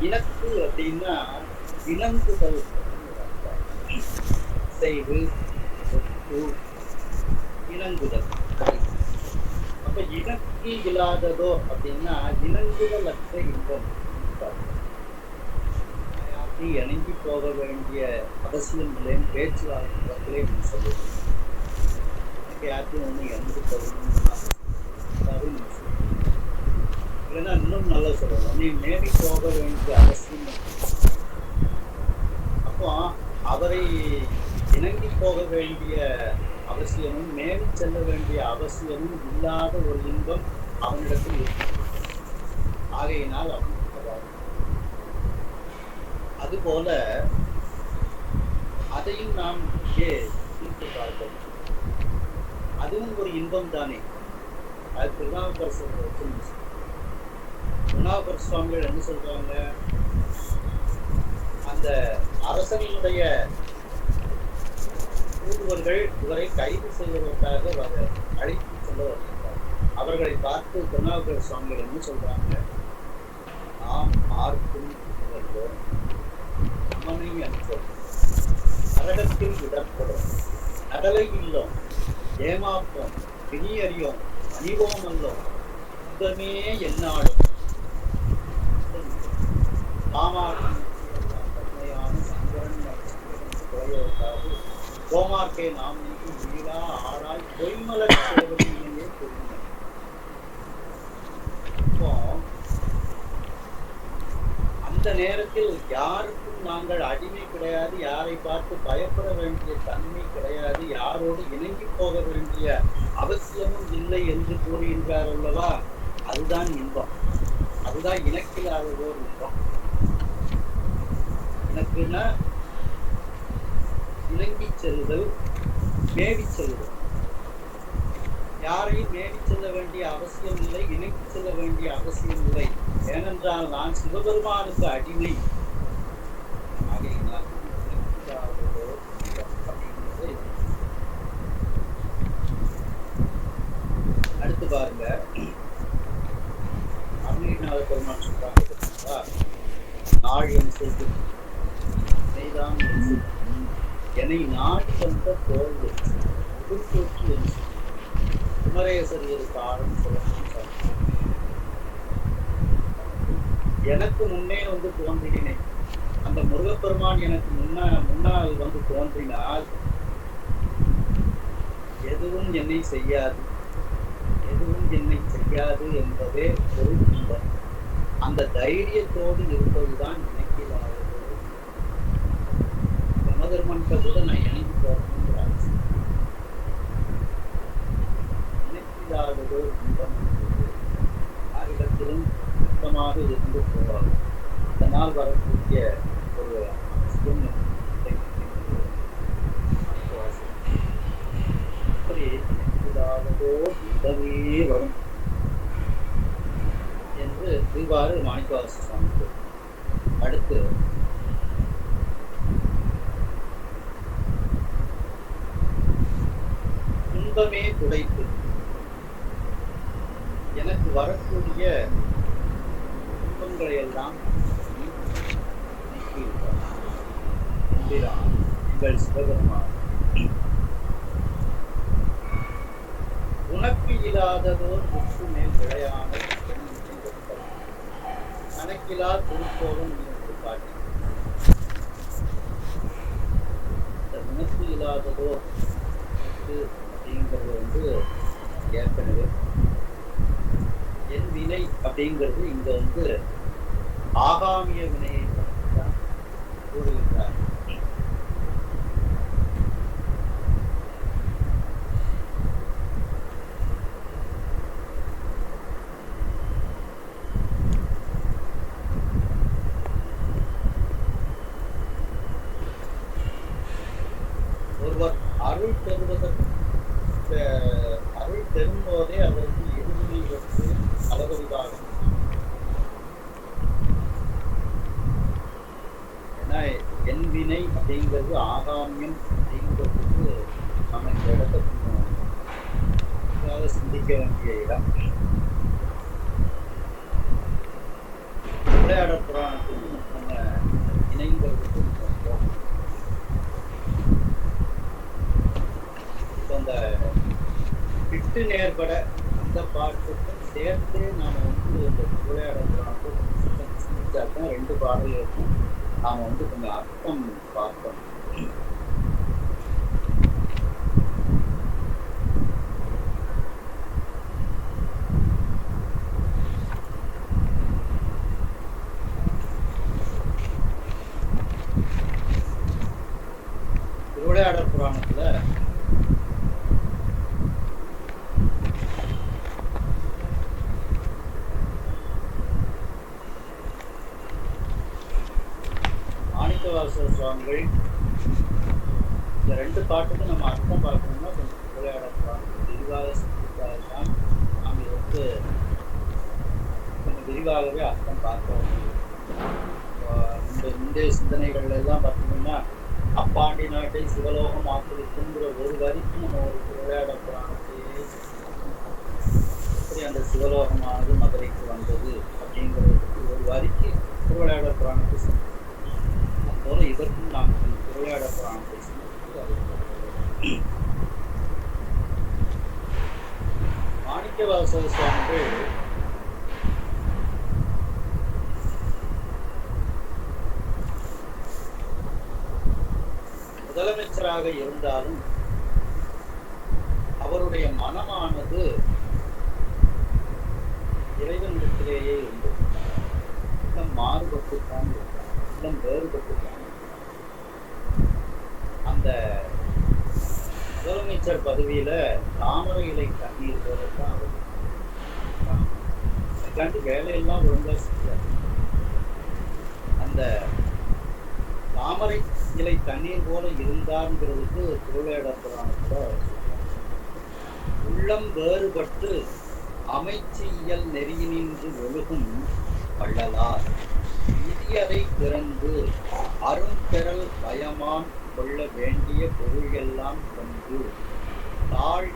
இனக்கு அப்படின்னா இனங்குதல் செய்து இணங்குதல். அப்ப இணக்கி இல்லாததோ அப்படின்னா இணங்குதல் அற்ற இன்பம். இணங்கி போக வேண்டிய அவசியம் இல்லைன்னு பேச்சுவார்த்தைகளே நீ சொல்லுங்க. எனக்கு யாருக்கும் ஒண்ணு இறந்து போகணும்னு இல்லைன்னா இன்னும் நல்லா சொல்லணும், நீ நேரி போக வேண்டிய அவசியம். அப்போ அவரை இணங்கி போக வேண்டிய அவசியமும் மேவி செல்ல வேண்டிய அவசியமும் இல்லாத ஒரு இன்பம் அவனிடத்தில் இருக்கு. ஆகையினால் அவன் அதுபோல அதையும் நாம் இங்கே தீர்த்து பார்ப்போம். அதுவும் ஒரு இன்பம் தானே. அது திருநாவுக்கரசர் சுவாமிகள் என்ன சொல்றாங்க, அந்த அரசனுடைய தூதுவர்கள் இவரை கைது செய்வதற்காக அழைத்து செல்ல வருகிறார். அவர்களை பார்த்து திருநாவுக்கரசர் சுவாமிகள் என்ன சொல்றாங்க, நாம் ஆர்க்கும் அமனை அன்றோம், நரகத்தில் விடப்படும், நடலை இல்லோம், ஏமாப்போம், பிணியறியோம், அணிவோம் அல்லோம், சுத்தமே என்னாலும் கோமார்க்கை நாம் நீக்கி உயிரா ஆராய் பொய்மலர் சேவனையே பொறுமை. அந்த நேரத்தில் யாருக்கும் நாங்கள் அடிமை கிடையாது, யாரை பார்த்து பயப்பட வேண்டிய தன்மை கிடையாது, யாரோடு இணங்கி போக வேண்டிய அவசியமும் இல்லை என்று கூறுகின்றார் அல்லவா. அதுதான் இன்பம். அதுதான் இணக்கில்லாததோர் இன்பம். இணக்குன்னா இணங்கி செல்லுதல், மேவி செல்லுதல். யாரையும் மேவி செல்ல வேண்டிய அவசியம் இல்லை, இணங்கி செல்ல வேண்டிய அவசியம் இல்லை. ஏனென்றால் நான் சிவபெருமானுக்கு அடிமை. அடுத்து பாருங்க, அருணகிரிநாத பெருமான் சொல்றாங்க, நாள் என் செய்து செய்தான் என்னை நாடி வந்த தோல் உடுத்தோற்று குமரேசர் காலம் எனக்கு முன்னே வந்து தோன்றினேன். அந்த முருகப்பெருமான் எனக்கு முன்னால் வந்து தோன்றினால் எதுவும் என்னை செய்யாது, எதுவும் என்னை செய்யாது என்பதே ஒரு இன்பம். அந்த தைரியத்தோடு இருப்பதுதான் இணக்கில்லாதது. யமதர்மன்கிட்ட கூட நான் இணங்கி போகணுங்கிற அவசியம். இணக்கில்லாததோ இன்பம் யாரிடத்திலும் சுத்தமாக இருந்து போவாது. அதனால் வரக்கூடிய ஒரு அவசியம் அப்படி இணக்கில்லாததோ இன்பமே வரும் என்று இவ்வாறு மாணிக்கவாசகர் சுவாமி. அடுத்து துன்பமே துடைப்பு. எனக்கு வரக்கூடிய துன்பங்களை எல்லாம் எங்கள் சிவபெருமான். உனக்கு இல்லாததோர் முற்று மேல் விளையான கணக்கிலா திருப்போரும் என்று காட்டி. இந்த உனக்கு இல்லாததோ அப்படிங்கிறது ஏற்கனவே என் வினை அப்படிங்கிறது இங்க ஆகாமிய வினையை தான் கூறுகின்றார். ஒருவர் அருள் பெறுவதற்கு அருள் பெறும்போதே அவருக்கு இருவினை வந்து அளவரிவாகும். ஏன்னா என் வினை அப்படிங்கிறது ஆகாமியம் அப்படிங்கிறதுக்கு நம்ம இந்த இடத்தை சிந்திக்க வேண்டிய இடம். விளையாடற் புராணத்தில் நம்ம இணைங்கிறதுக்கு அந்த விட்டு நேர்பட அந்த பாட்டுக்கும் சேர்த்து நாம இந்த திருவிளையாடல் சிந்திச்சாதான் 2 பாடல்களுக்கும் நாம கொஞ்சம் அர்த்தம் பார்க்கணும். திருவிளையாடல் புராணத்துல மாணிக்கவாசகர் சுவாமிகள் இந்த 2 பாட்டுக்கும் நம்ம அர்த்தம் பார்க்கணும்னா கொஞ்சம் திருவிளையாடல் புராணம் விரிவாக சிந்தித்தால்தான் நாம் இதற்கு கொஞ்சம் விரிவாகவே அர்த்தம் பார்க்க முடியும். முந்தைய சிந்தனைகள் எல்லாம் பார்த்தீங்கன்னா அப்பாண்டி நாட்டை சிவலோகம் ஆக்கிரமிக்குங்கிற ஒரு வரிக்கு நம்ம ஒரு திருவிளையாடல் புராணத்தையே எப்படி அந்த சிவலோகமானது மதுரைக்கு வந்தது அப்படிங்கிறதுக்கு ஒரு வரிக்கு திருவிளையாடல் புராணத்தை சிந்திக்கிறோம். அதுபோல இதற்கும் நாம் திருவிளையாடல் புராணத்தை சிந்தித்து மாணிக்கவாசகர் சுவாமிகள் முதலமைச்சராக இருந்தாலும் அவருடைய மனமானது இறைவனிடத்திலேயே இருந்தது. இல்லம் மாறுபட்டுத்தான் இருந்தார், இல்லம் வேறுபட்டுத்தான். அந்த முதலமைச்சர் பதவியில தாமரை இலை தண்ணீர் போலத்தான் அவர் அதுக்காண்டி வேலையெல்லாம் ஒழுங்கா செஞ்சார். அந்த தாமரை இலை தண்ணீர் போல இருந்தார்ங்கிறதுக்கு திருவிளையாடல் புராணத்துல உள்ளம் வேறுபட்டு அமைச்சியல் நெறியினின்று ஒழுகும் வள்ளலார் விதியதை திறந்து அரும்பெறல் பயமான் கொள்ள வேண்டிய பொருள்கெல்லாம் கொண்டு தாழ்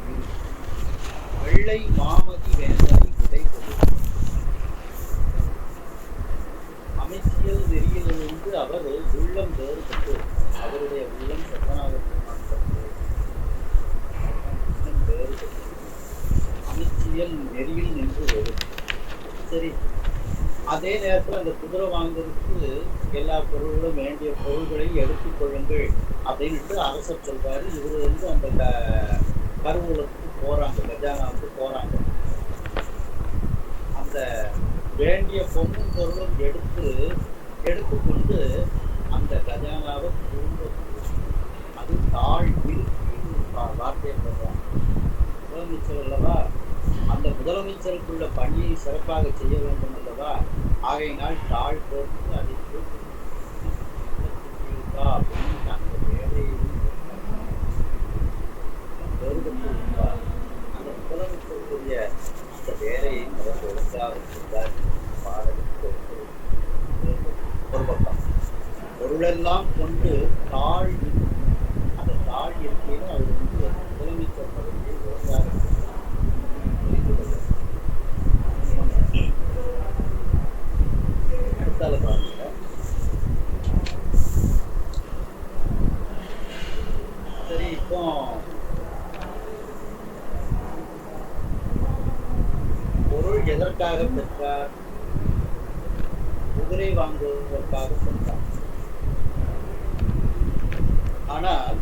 வெள்ளை மாமதி வேந்தனை விடை கொடுக்கும். அமைச்சியல் நெறியிலிருந்து அவர் உள்ளம் வேறுபட்டு அவருடைய உள்ளம் வேறுபட்டு அமைச்சியல் நெறியில் நின்று வரும். சரி, அதே நேரத்தில் அந்த குதிரை வாங்குறதுக்கு எல்லா பொருள்களும் வேண்டிய பொருள்களை எடுத்துக் கொள்ளுங்கள் அப்படின்ட்டு அரசர் சொல்றாரு. இவரு அந்த கருவூலத்துக்கு போறாங்க, கஜானாவுக்கு போறாங்க. அந்த வேண்டிய பொண்ணும் பொருளும் எடுத்துக்கொண்டு அந்த கஜானாவை அது தாழ்வில் வார்த்தையை போடுறாங்க. முதலமைச்சர் அல்லவா, அந்த முதலமைச்சருக்குள்ள பணியை சிறப்பாக செய்ய வேண்டும் அல்லவா, ஆகையினால் தாழ் போட்டு அடித்து அப்படின்னு அந்த வேலையையும் அந்த முதலமைச்சருக்குரிய அந்த வேலையை அவர் ஒழுங்காக செய்தார். பாடலுக்கு ஒரு பக்கம் பொருளெல்லாம் கொண்டு தாழ் அந்த தாழ் இருக்கையில அவர் முதலமைச்சர் பதவியை ஒழுங்காக அடுத்தால பாருங்க. சரி, இப்போ பொருள் எதற்காக பெற்றார்? குதிரை வாங்குவதற்காக பெற்றார். ஆனால்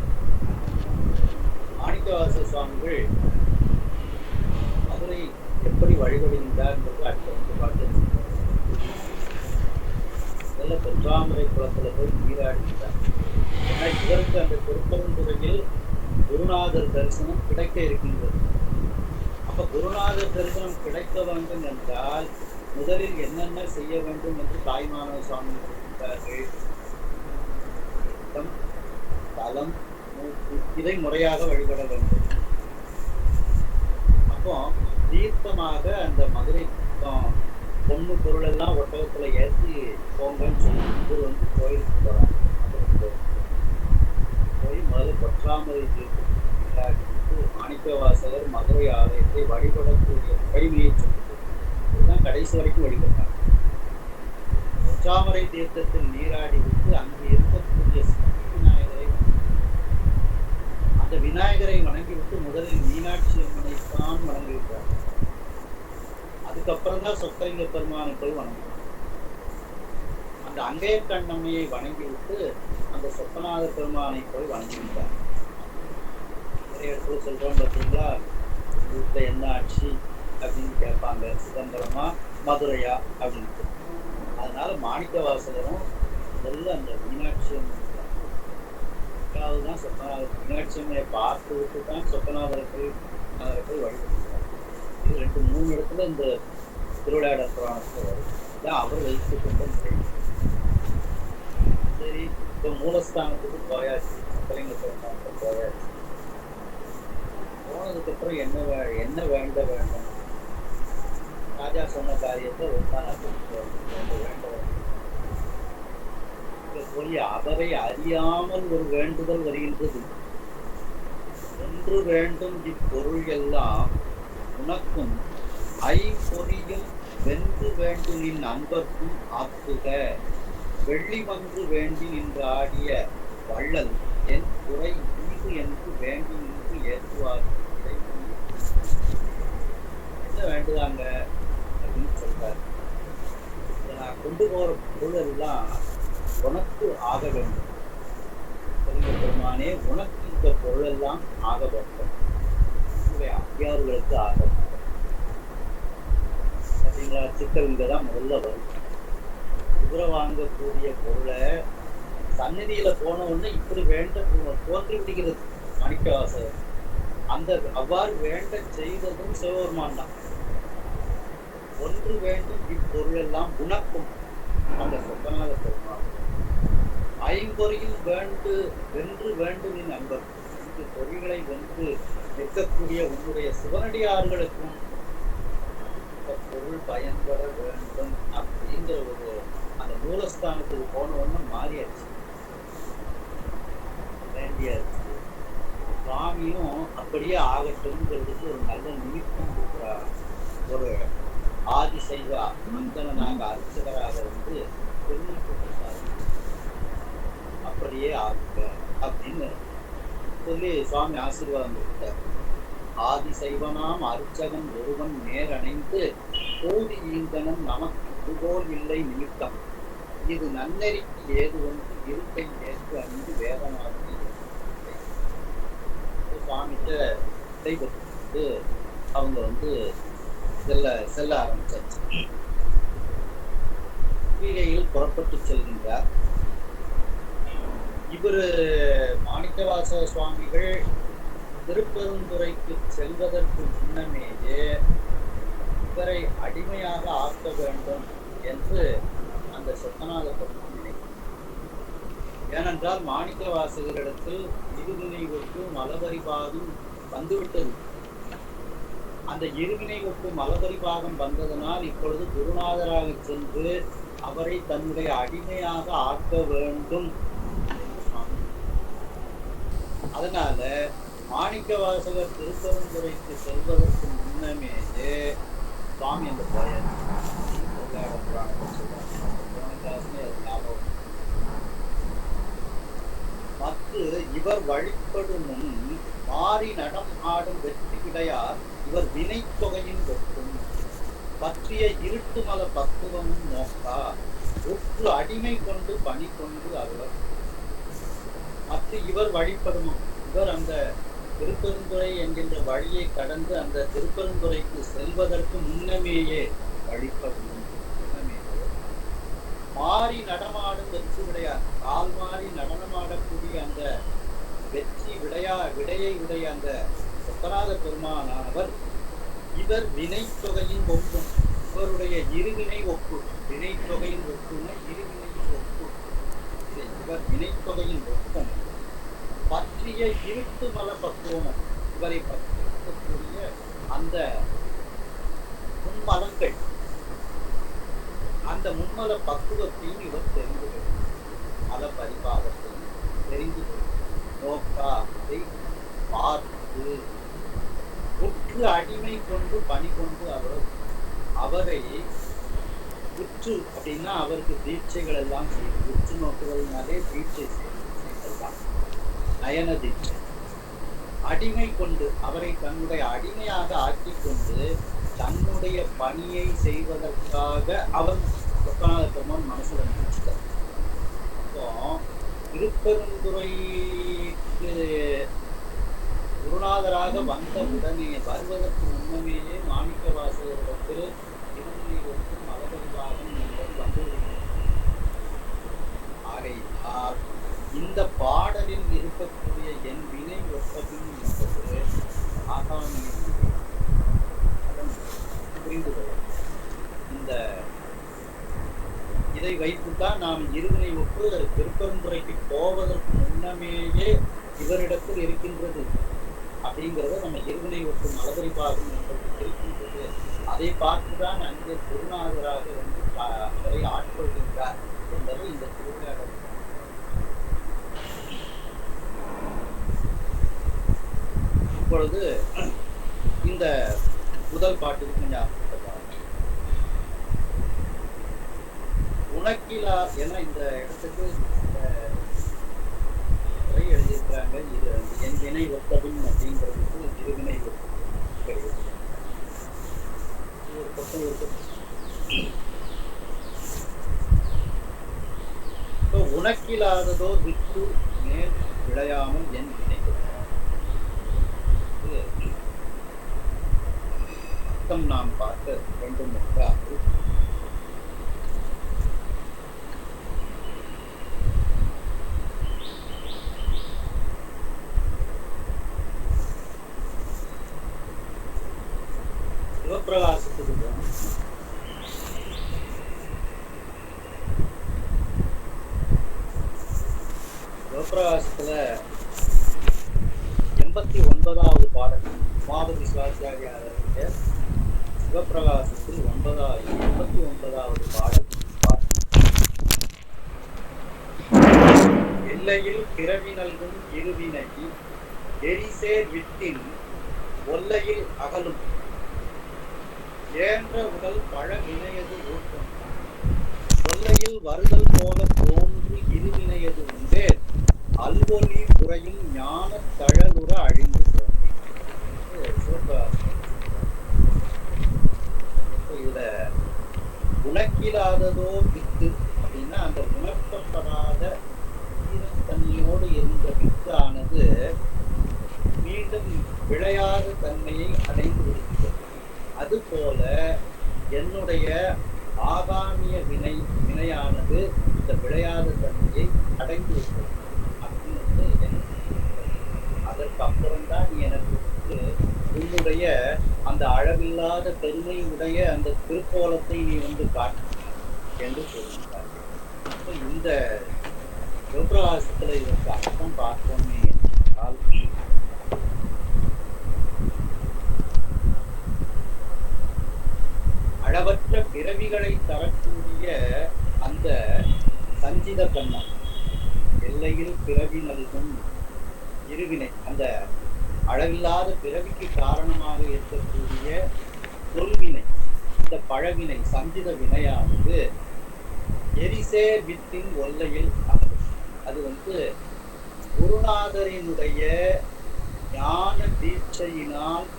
மாணிக்கவாசகர் சுவாமிகள் மதுரை எப்படி வழிபடுகின்றார் என்பது அடுத்த பாட்டு. இதெல்லாம் பொற்றாமரை குளத்துல போய் நீராடுகின்றார். ஏன்னா இதற்கு அந்த திருப்பரந்துறையில் குருநாதர் தரிசனம் கிடைக்க இருக்கின்றது. அப்ப குருநாதர் தரிசனம் கிடைக்க வேண்டும் என்றால் முதலில் என்னென்ன செய்ய வேண்டும் என்று தாய்மான சுவாமி சொல்கின்றார்கள். தலம், இதை முறையாக வழிபட வேண்டும். அப்போ தீர்த்தமாக அந்த மதுரை பொண்ணு பொருள் எல்லாம் ஒட்டகத்துல ஏற்றி போங்கன்னு சொல்லி இவர் கோயிலுக்கு போறாங்க. போய் முதல்ல பொற்றாமரை தீர்த்தம் மாணிக்கவாசகர் மதுரை ஆலயத்தை வழிபடக்கூடிய வழிமுறையை சொல்லுது. இதுதான் கடைசி வரைக்கும் வழிபட்டாங்க. பொற்றாமரை தீர்த்தத்தில் நீராடி விட்டு அங்கு இருக்கக்கூடிய விநாயகரை அந்த விநாயகரை வணங்கிவிட்டு முதலில் மீனாட்சி அம்மனைத்தான் வணங்கிவிட்டார். அதுக்கப்புறம் தான் சொக்கலிங்க பெருமானை போய் வணங்குவார். அந்த அங்கைய கண்ணம்மையை வணங்கிவிட்டு அந்த சொக்கநாத பெருமானை போய் வணங்கிவிட்டார். நிறைய இடத்துல சொல்றோம் பார்த்தீங்களா, வீட்டுல என்ன ஆட்சி அப்படின்னு கேட்பாங்க, சிதம்பரமா மதுரையா அப்படின்னு. அதனால மாணிக்க வாசகரும் முதல்ல அந்த மீனாட்சி அம்மன் தான் சொக்கநாதர், மீனாட்சி அம்மையை பார்த்து விட்டு தான் சொக்கநாதரை போய் வழிபடுகிறார். இது 2-3 இடத்துல இந்த திருவிளையாடல் புராணத்துல வரும். இதான் அவர் வைத்துக் கொண்ட முறை. சரி, இப்ப மூலஸ்தானத்துக்கு போயாச்சு, சொக்கலிங்க பெருமானுக்கு போயாச்சு. போனதுக்கு அப்புறம் என்ன வேண்ட வேண்டும்? ராஜா சொன்ன காரியத்தை சொல்லி அவரை அறியாமல் ஒரு வேண்டுதல் வருகின்றது. ஒன்று வேண்டும் இப்பொருள் எல்லாம் உனக்கும் ஐம்பொறியும் வென்று வேண்டும் நின் அன்பர்க்கும் ஆக்குக, வெள்ளி மன்று வேண்டி நின்று ஆடிய வள்ளல் என் குறை மீது என்று வேண்டி நின்று ஏற்றுவார். என்ன வேண்டுதாங்க அப்படின்னு சொல்றாரு. நான் கொண்டு போற பொருள் எல்லாம் உனக்கு ஆக வேண்டும். பெருமானே, உனக்கு இந்த பொருள் எல்லாம் ஆக வேண்டும், உங்களுடைய அத்தியார்களுக்கு ஆக வேண்டும். பார்த்தீங்களா, சிக்கல் இங்கதான் முதல்ல வரும். குதிரை வாங்கக்கூடிய பொருளை சந்நிதியில போன உடனே இப்படி வேண்ட தோன்றி விடுகிறது மாணிக்க வாசகர். அந்த அவ்வாறு வேண்ட செய்ததும் சிவபெருமான் தான். ஒன்று வேண்டும் இப்பொருள் எல்லாம் உனக்கும், அந்த சொக்கநாத பெருமான். ஐம்பொறியில் வென்று வேண்டும் என் அன்பர், இந்த பொறிகளை வென்று நிற்கக்கூடிய உன்னுடைய சிவனடியார்களுக்கும் பொருள் பயன்பட வேண்டும் அப்படிங்கிற ஒரு அந்த மூலஸ்தானத்துக்கு போன ஒண்ணு மாறியாச்சு, வேண்டியாச்சு. சுவாமியும் அப்படியே ஆகட்டும்ங்கிறதுக்கு ஒரு நல்ல நிமித்தம் கொடுக்குறார். ஒரு ஆதிசைவ மந்தனாக அர்ச்சகராக வந்து அப்படியே ஆகுங்க அப்படின்னு சொல்லி சுவாமி ஆசீர்வாதம் கொடுத்தார். ஆதிசைவனாம் அர்ச்சகன் ஒருவன் நேரணைந்து கோதி ஈந்தனம் நமக்கு இதுபோல் இல்லை நிமித்தம், இது நன்னெறிக்கு ஏது வந்து இருக்கை நேற்று அணிந்து வேதமாக சுவாமிகிட்ட விடைபெற்று அவங்க வந்து செல்ல ஆரம்பிச்சாச்சு. கீழையில் புறப்பட்டு செல்கின்றார். இவரு மாணிக்கவாசக சுவாமிகள் திருப்பெருந்துறைக்கு செல்வதற்கு முன்னமேயே இவரை அடிமையாக ஆக்க வேண்டும் என்று அந்த சொக்கநாத பெருமான் நினைத்தார். ஏனென்றால் மாணிக்க வாசகரிடத்தில் இருவினை ஒப்பு மலபரிபாகம் வந்துவிட்டது. அந்த இருவினை ஒப்பு மலபரிபாகம் வந்ததனால் இப்பொழுது குருநாதராக சென்று அவரை தன்னுடைய அடிமையாக ஆக்க வேண்டும். அதனால மாணிக்க வாசகர் திருப்பெருந்துறைக்கு செல்வதற்கு முன்னமேயே சுவாமி அந்த பயன் மற்ற இவர் வழிபடும் மாறி நடம் ஆடும் வெற்றி கிடையார் இவர் வினை தொகையின் வெற்றும் பற்றிய இருட்டு மல பக்குவமும் நோக்கா ஒற்று அடிமை கொண்டு பணி கொண்டு அவர் மற்ற இவர் வழிபடும் இவர் அந்த திருப்பெருந்துறை என்கின்ற வழியை கடந்து அந்த திருப்பெருந்துறைக்கு செல்வதற்கு முன்னமேயே வழிபடும் மாறி நடமாடும் வெற்றி விடையார், கால் மாறி நடனமாடக்கூடிய அந்த வெற்றி விடையை உடைய அந்த சொக்கநாத பெருமானானவர் இவர் வினை தொகையின் ஒப்பும், இவருடைய இருவினை ஒப்பு, வினை தொகையின் ஒப்புன இருவினையின் ஒப்பு, இவர் வினை தொகையின் ஒப்பும் பற்றிய இருட்டு மல பக்குவமும், இவரை பற்றிய அந்த முன்மலங்கள், அந்த முன்மல பக்குவத்தையும் இவர் தெரிந்து மல பரிபாகத்தையும் தெரிந்து நோக்காதை பார்த்து உற்று அடிமை கொண்டு பணி கொண்டு அவரை உற்று அப்படின்னா அவருக்கு தீட்சைகள் எல்லாம் செய்து, உற்று நோக்குவதனாலே தீட்சை செய்யலாம், நயன தீட்சை. அடிமை கொண்டு அவரை தன்னுடைய அடிமையாக ஆக்கிக் கொண்டு தன்னுடைய பணியை செய்வதற்காக அவர் சொக்கநாத பெருமான் மனசுல நினைச்சிட்டார். அப்போ திருப்பெருந்துறைக்கு குருநாதராக வந்த உடனே வருவதற்கு முன்னமேயே மாணிக்க வாசகரிடத்தில் திருநீருக்கும் மலபரிவாகம் என்பது வந்து ஆகையால் இந்த பாடலில் இருக்கக்கூடிய என் வினை ஒப்பதின் என்பது ஆகாமிய புரிந்து கொள்ள இந்த இதை வைத்துதான் நாம் இருவினை ஒப்பு திருப்பெருந்துறைக்கு போவதற்கு முன்னமேயே இவரிடத்தில் இருக்கின்றது அப்படிங்கிறத நம்ம இருவினை ஒப்பு மலபரிபாகம் என்பது இருக்கின்றது. அதை பார்த்துதான் அங்கே குருநாதராக வந்து அவரை ஆட்கொள்கின்றார் என்பது இந்த திருவிழாவில். இப்பொழுது இந்த முதல் பாட்டுக்கு கொஞ்சம் உனக்கிலா என இந்த இடத்துக்கு எழுதியிருக்கிறாங்க. இது என் வினை ஒத்தபின் அப்படிங்கிறதுக்கு இருவினை ஒரு பக்கம் இருக்கு. உனக்கில்லாததோ விட்டு மேல் விளையாமல் என் வினை நாம் பார்க்க வேண்டும் என்றால் சிவப்பிரகாசத்துக்கு போகணும். சிவப்பிரகாசத்துல 89வது பாடல் உமாபதி சிவாச்சாரியாருடைய சிவப்பிரகாசத்தில் 89வது பாடல். எல்லையில் பிறவி நல்கும் இருவினை எரிசேர் விட்டின் ஒல்லையில் அகலும் ஏன்ற உடல் பழ வினையது ஊக்கம் கொல்லையில் வருதல் போல தோன்று இருவினையது உண்டே அல்வொலி குறையும் ஞான தழலுற அழிந்து இதுல உணக்கிலாததோ வித்து அப்படின்னா அந்த உணர்த்தப்படாத ஈரத்தன்மையோடு இருந்த வித்து ஆனது மீண்டும் விளையாத தன்மையை அடைந்து விடுகிறது. அதுபோல என்னுடைய ஆகாமிய வினையானது இந்த விளையாத தன்மையை அடைந்து விட்டது அப்படின்னு அதற்கு அப்புறம்தான் நீ எனக்கு உன்னுடைய அந்த அளவில்லாத பெருமை உடைய அந்த திருக்கோலத்தை நீ வந்து காட்டு என்று சொல்லியிருக்காங்க. இந்த சிவப்பிரகாசத்துல இதற்கு அர்த்தம் பார்த்தோமே என்றால் அளவற்ற பிறவிகளை தரக்கூடிய அந்த சஞ்சித கண்ணம் எல்லையில் பிறவி நல்கும் இருவினை அந்த அளவில்லாத பிறவிக்கு காரணமாக இருக்கக்கூடிய தொல்வினை இந்த பழவினை சஞ்சித வினையானது எரிசேர் வித்தின் ஒல்லையில் அகலும். அது வந்து குருநாதரினுடைய ஞான தீட்சையினால்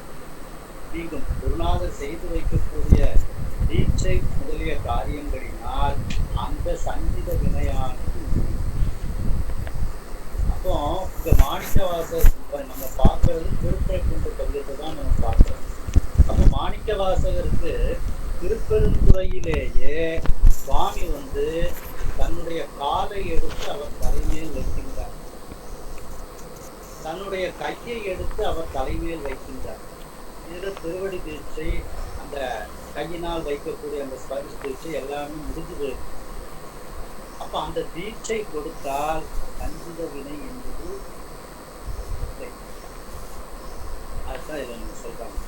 நீங்கும். குருநாதர் செய்து வைக்கக்கூடிய தீட்சை முதலிய காரியங்களினால் அந்த சஞ்சித வினையானது. அப்போ இந்த மாணிக்கவாசர் இப்ப நம்ம பார்க்கறது திருப்பரங்குன்ற பதியத்தை தான் நம்ம பார்க்கிறோம். அப்போ மாணிக்கவாசகருக்கு திருப்பெருந்துறையிலேயே சுவாமி வந்து தன்னுடைய காலை எடுத்து அவர் தலைமையில் வைக்கின்றார், தன்னுடைய கையை எடுத்து அவர் தலைமையில் வைக்கின்றார். இதுல திருவடி தீட்சை அந்த கையினால் வைக்கக்கூடிய அந்த ஸ்பரிச தீட்சை எல்லாமே முடிஞ்சு போயிருக்கு. அப்ப அந்த தீட்சை கொடுத்தால் சஞ்சித வினை என்பது அதுதான் இதை நம்ம சொல்றாங்க.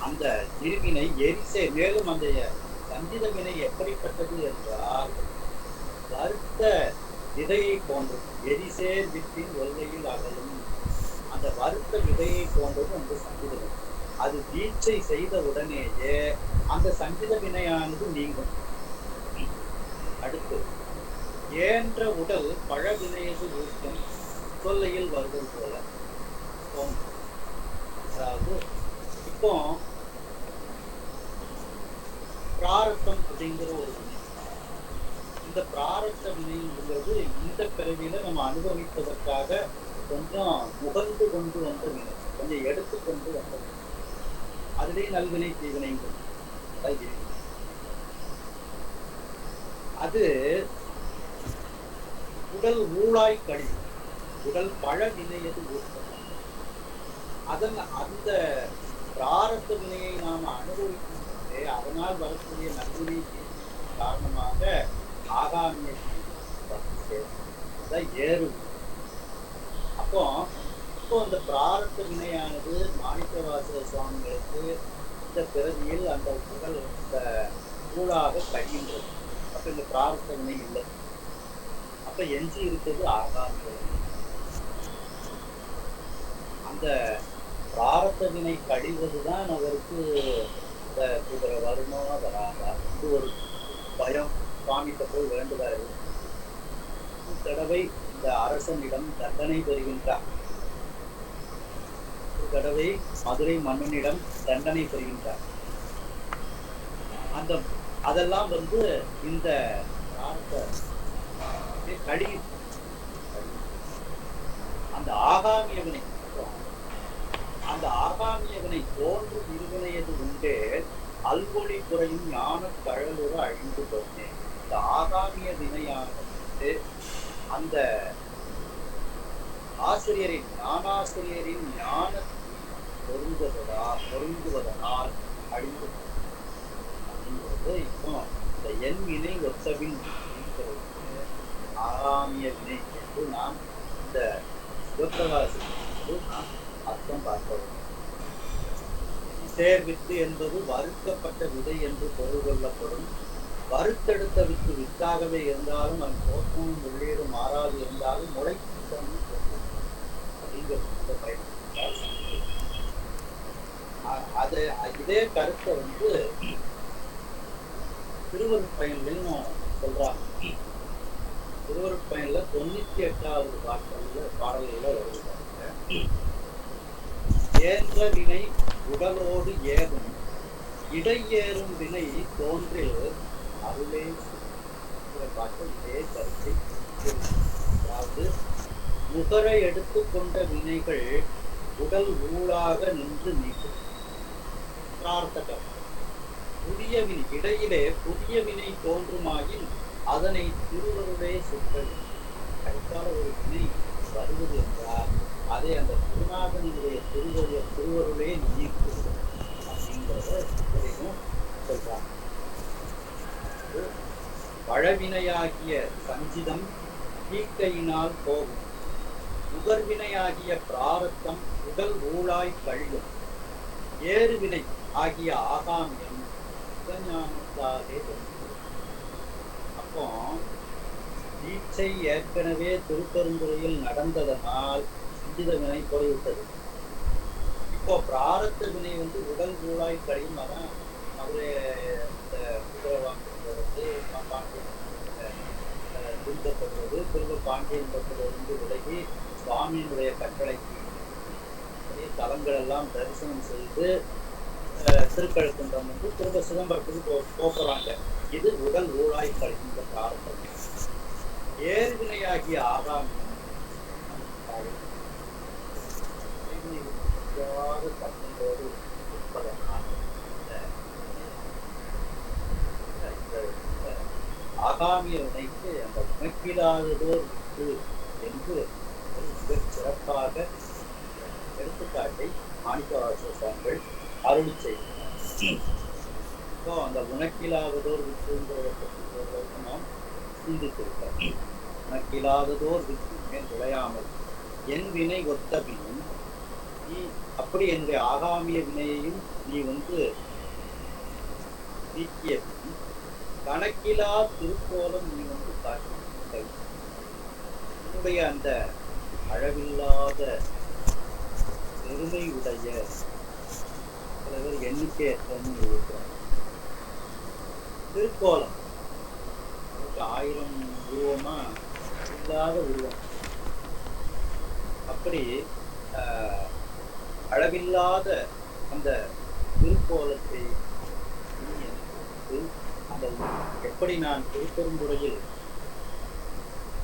அந்த இருவினை எரிசை மேலும் அந்த சஞ்சித வினை எப்படிப்பட்டது என்றால் வருத்த விதையை போன்றது. எரிசேர் வித்தின் ஒல்லையில் அகலும் அந்த வருத்த விதையை போன்றது அந்த சஞ்சித வினை. அது தீட்சை செய்த உடனேயே அந்த சஞ்சித வினையானது நீங்கும். அடுத்து ஏன்ற உடல் பழவினையது ஊக்கம் தொல்லையில் வருதல் போல அதாவது இப்போ பிராரத்தம் அப்படிங்கிற ஒரு வினை. இந்த பிராரத்த வினைங்கிறது இந்த பிறவியில நம்ம அனுபவிப்பதற்காக கொஞ்சம் முகந்து கொண்டு வந்த வினை, கொஞ்சம் எடுத்துக்கொண்டு வந்த வினை. அதுவே நல்வினை தீவினைங்கிறது அது உடல் ஊழாய் கழிவு, உடல் பழ வினையது ஊக்கம். அதன் அந்த பிராரத்த வினையை நாம் அனுபவிக்கும் போதே அதனால் வரக்கூடிய நல்வினை காரணமாக ஆகாமிய ஏறு. அப்போ அந்த பிராரத்த வினையானது மாணிக்கவாசக சுவாமிகளுக்கு இந்த பிறவியில் அந்த உடல் இந்த ஊழாக கழிகின்றது. அப்ப இந்த பிராரத்த வினை இல்லை. அப்ப எஞ்சி இருக்கிறது ஆகாமிய. அந்த பிராரத்த வினை கழிவதுதான் அவருக்கு இந்த குதிரை வருமா வராதா இது ஒரு பயம். சுவாமிகிட்ட போய் வேண்டுவாரு. தடவை இந்த அரசனிடம் தண்டனை பெறுகின்றார். ஒரு தடவை மதுரை மன்னனிடம் தண்டனை பெறுகின்றார். அந்த அதெல்லாம் இந்த கழி அந்த ஆகாமியவனை அந்த ஆகாமியவனை தோன்றும் இருவினையது உண்டே அல்பொழி குறையும் ஞான கழலுற அழிந்து போனேன். இந்த ஆகாமிய வினையானது அந்த ஆசிரியரின் ஞானாசிரியரின் ஞான பொருந்துவதனால் அழிந்து அப்படிங்கிறது. இப்போ இந்த என் வினை ஒத்தவின் ஆகாமிய வினை என்று நாம் இந்த சிவப்பிரகாசத்தில் நாம் அர்த்தம் பார்க்கிறோம். சேர் வித்து என்பது வறுக்கப்பட்ட விதை என்று பொருள் கொள்ளப்படும். வறுத்தெடுத்த வித்து வித்தாகவே இருந்தாலும் அது தோற்றமும் உள்ளீடு மாறாது இருந்தாலும் முளைக்கும் அப்படிங்கிற பயன். இதே கருத்தை திருவருட்பயன்லையும் சொல்றாங்க. திருவருட்பயன்ல 98வது பாடல்ல வருகிறாங்க. ஏன்ற வினை உடலோடு ஏதும் இடையேறும் வினை தோன்றில் அருளே பாட்டு இதே கருத்தை. அதாவது முகரை எடுத்துக்கொண்ட வினைகள் உடல் ஊழாக நின்று நீக்கும். பிரார்த்தகம் புதிய வினை இடையிலே புதிய வினை தோன்றுமாயின் அதனை திருவருளே சுற்றல். கடைக்கால ஒரு வினை வருவது என்றால் அதை அந்த குருநாதனுடைய திருவருளே நீக்குவது அப்படிங்கிறத சொல்றாங்க. பழவினையாகிய சஞ்சிதம் தீக்கையினால் போகும். உகர்வினையாகிய பிராரத்தம் உடல் ஊழாய் கழியும். ஏறுவினை ஆகிய ஆகாமியம் சிவஞானத்தாலே. அப்போ தீட்சை ஏற்கனவே திருப்பெருந்துறையில் நடந்ததனால் சஞ்சித வினை போய்விட்டது. இப்போ பிராரத்த வினை உடல் ஊழாய் கழியும். அதான் அவரே இந்த குதிரவாங்குறது பாண்டியன் திருத்தப்படுவது, திரும்ப பாண்டியன் பக்கத்திலிருந்து விலகி சுவாமியினுடைய கட்டளைக்கு தலங்கள் எல்லாம் தரிசனம் செய்து திருக்கழுக்குன்றம் திரும்ப சிதம்பரத்துக்கு போக்குறாங்க. இது உடல் ஊழாய் கழிக்கின்ற பிராரத்தம். ஏர்வினையாகிய ஆகாமியம் தன்னோடு ஆகாமிய வினைக்கு அந்த உணக்கிலாததோர் விட்டு என்று மிக சிறப்பாக எடுத்துக்காட்டை மாணிக்கவாசக சுவாமிகள் அருள் செய்கிறார். இப்போ அந்த உனக்கில்லாததோர் விட்டுங்கிறத பற்றி நாம் சிந்தித்திருக்கிறோம். உனக்கில்லாததோர் விட்டு மேல் விளையாமல் என் வினை ஒத்த பின் நீ அப்படி என்னுடைய ஆகாமிய வினையையும் நீ நீக்கிய பின் கணக்கிலா திருக்கோலம் நீ காட்டி உன்னுடைய அந்த அளவில்லாத பெருமை உடைய சில பேர் எண்ணிக்கை இருக்கிறார். திருக்கோலம் 1000 உருவமா இல்லாத உருவம். அப்படி அளவில்லாத அந்த திருக்கோலத்தை நீ எனக்கு அந்த எப்படி நான் திருப்பெருந்துறையில்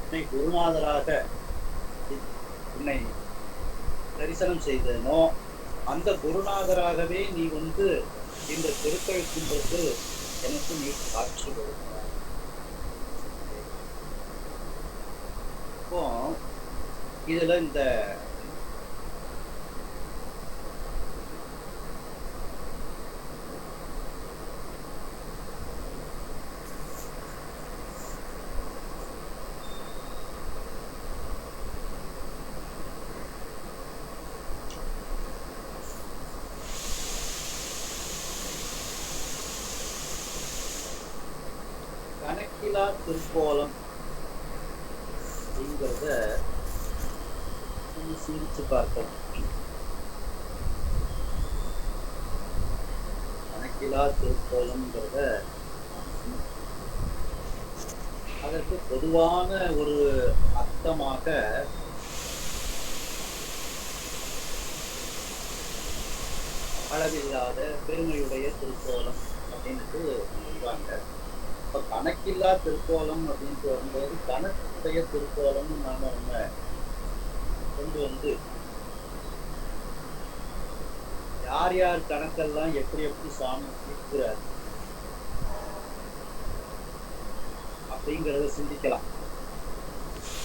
உன்னை குருநாதராக உன்னை தரிசனம் செய்தனோ அந்த குருநாதராகவே நீ வந்து இந்த திருக்கழுக்கின்றது எனக்கு நீ காட்சி கொடுக்கிறாய். இப்போ இதுல இந்த கணக்கிலா திருக்கோலம் அப்படிங்கிறத சிரிச்சு பார்க்கலாம். கணக்கிலா திருக்கோலம்ங்கிறத அதற்கு பொதுவான ஒரு அர்த்தமாக அளவில்லாத பெருமையுடைய திருக்கோலம் அப்படின்னு சொல்லுவாங்க. இப்ப கணக்கில்லா திருக்கோலம் அப்படின்னு வரும்போது கணக்குடைய திருக்கோலம் நாம நம்ம கொண்டு வந்து யார் யார் கணக்கெல்லாம் எப்படி எப்படி சாமி தீர்க்கிறார் அப்படிங்கிறத சிந்திக்கலாம்.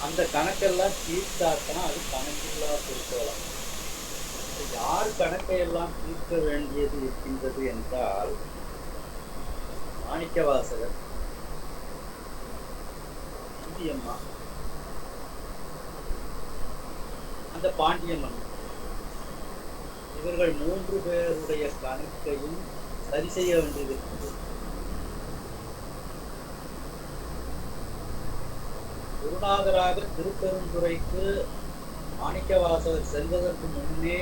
அந்த கணக்கெல்லாம் தீர்த்தாத்தான் அது கணக்கில்லா திருக்கோலம். யார் கணக்கையெல்லாம் தீர்க்க வேண்டியது இருக்கின்றது என்றால் மாணிக்கவாசகர், அம்மா, அந்த பாண்டியம்மன், இவர்கள் 3 பேருடைய கணக்கையும் சரி செய்ய வேண்டியது. குருநாதராக திருப்பெருந்துறைக்கு மாணிக்கவாசகர் செல்வதற்கு முன்னே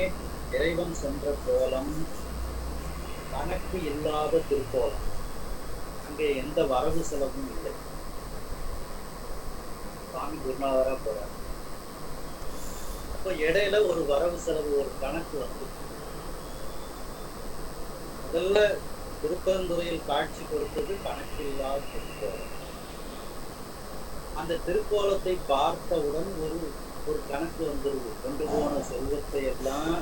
இறைவன் சென்ற கோலம் கணக்கு இல்லாத திருக்கோலம். அங்கே எந்த வரவு செலவும் இல்லை. சாமி குருநாதரா போறார். அப்போ இடையில ஒரு வரவு செலவு ஒரு கணக்கு வந்து முதல்ல திருப்பெருந்துறையில் காட்சி கொடுத்தது கணக்கில்லாத திருக்கோலம். அந்த திருக்கோலத்தை பார்த்தவுடன் ஒரு கணக்கு வந்துருது. கொண்டு போன செல்வத்தை எல்லாம்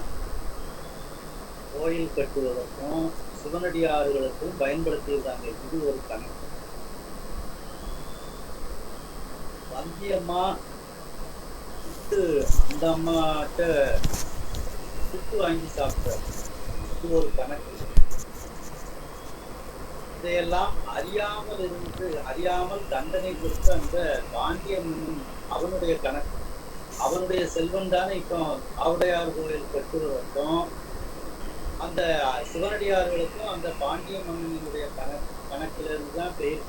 கோயில் கட்டுவதற்கும் சிவனடியார்களுக்கும் பயன்படுத்தியிருந்தாங்க. இது ஒரு கணக்கு. வந்தியம்மா அந்த அம்மாட்ட சுட்டு வாங்கி சாப்பிட்டார். இது ஒரு கணக்கு. இதையெல்லாம் அறியாமல் தண்டனை கொடுத்த அந்த பாண்டியம்மன் அவனுடைய கணக்கு. அவனுடைய செல்வம் தானே இப்போ ஆவுடையார் கோயில் கட்டுவதற்கும் அந்த சிவனடியார்களுக்கும் அந்த பாண்டிய மன்னனுடைய கணக்கில இருந்துதான் பெயர்.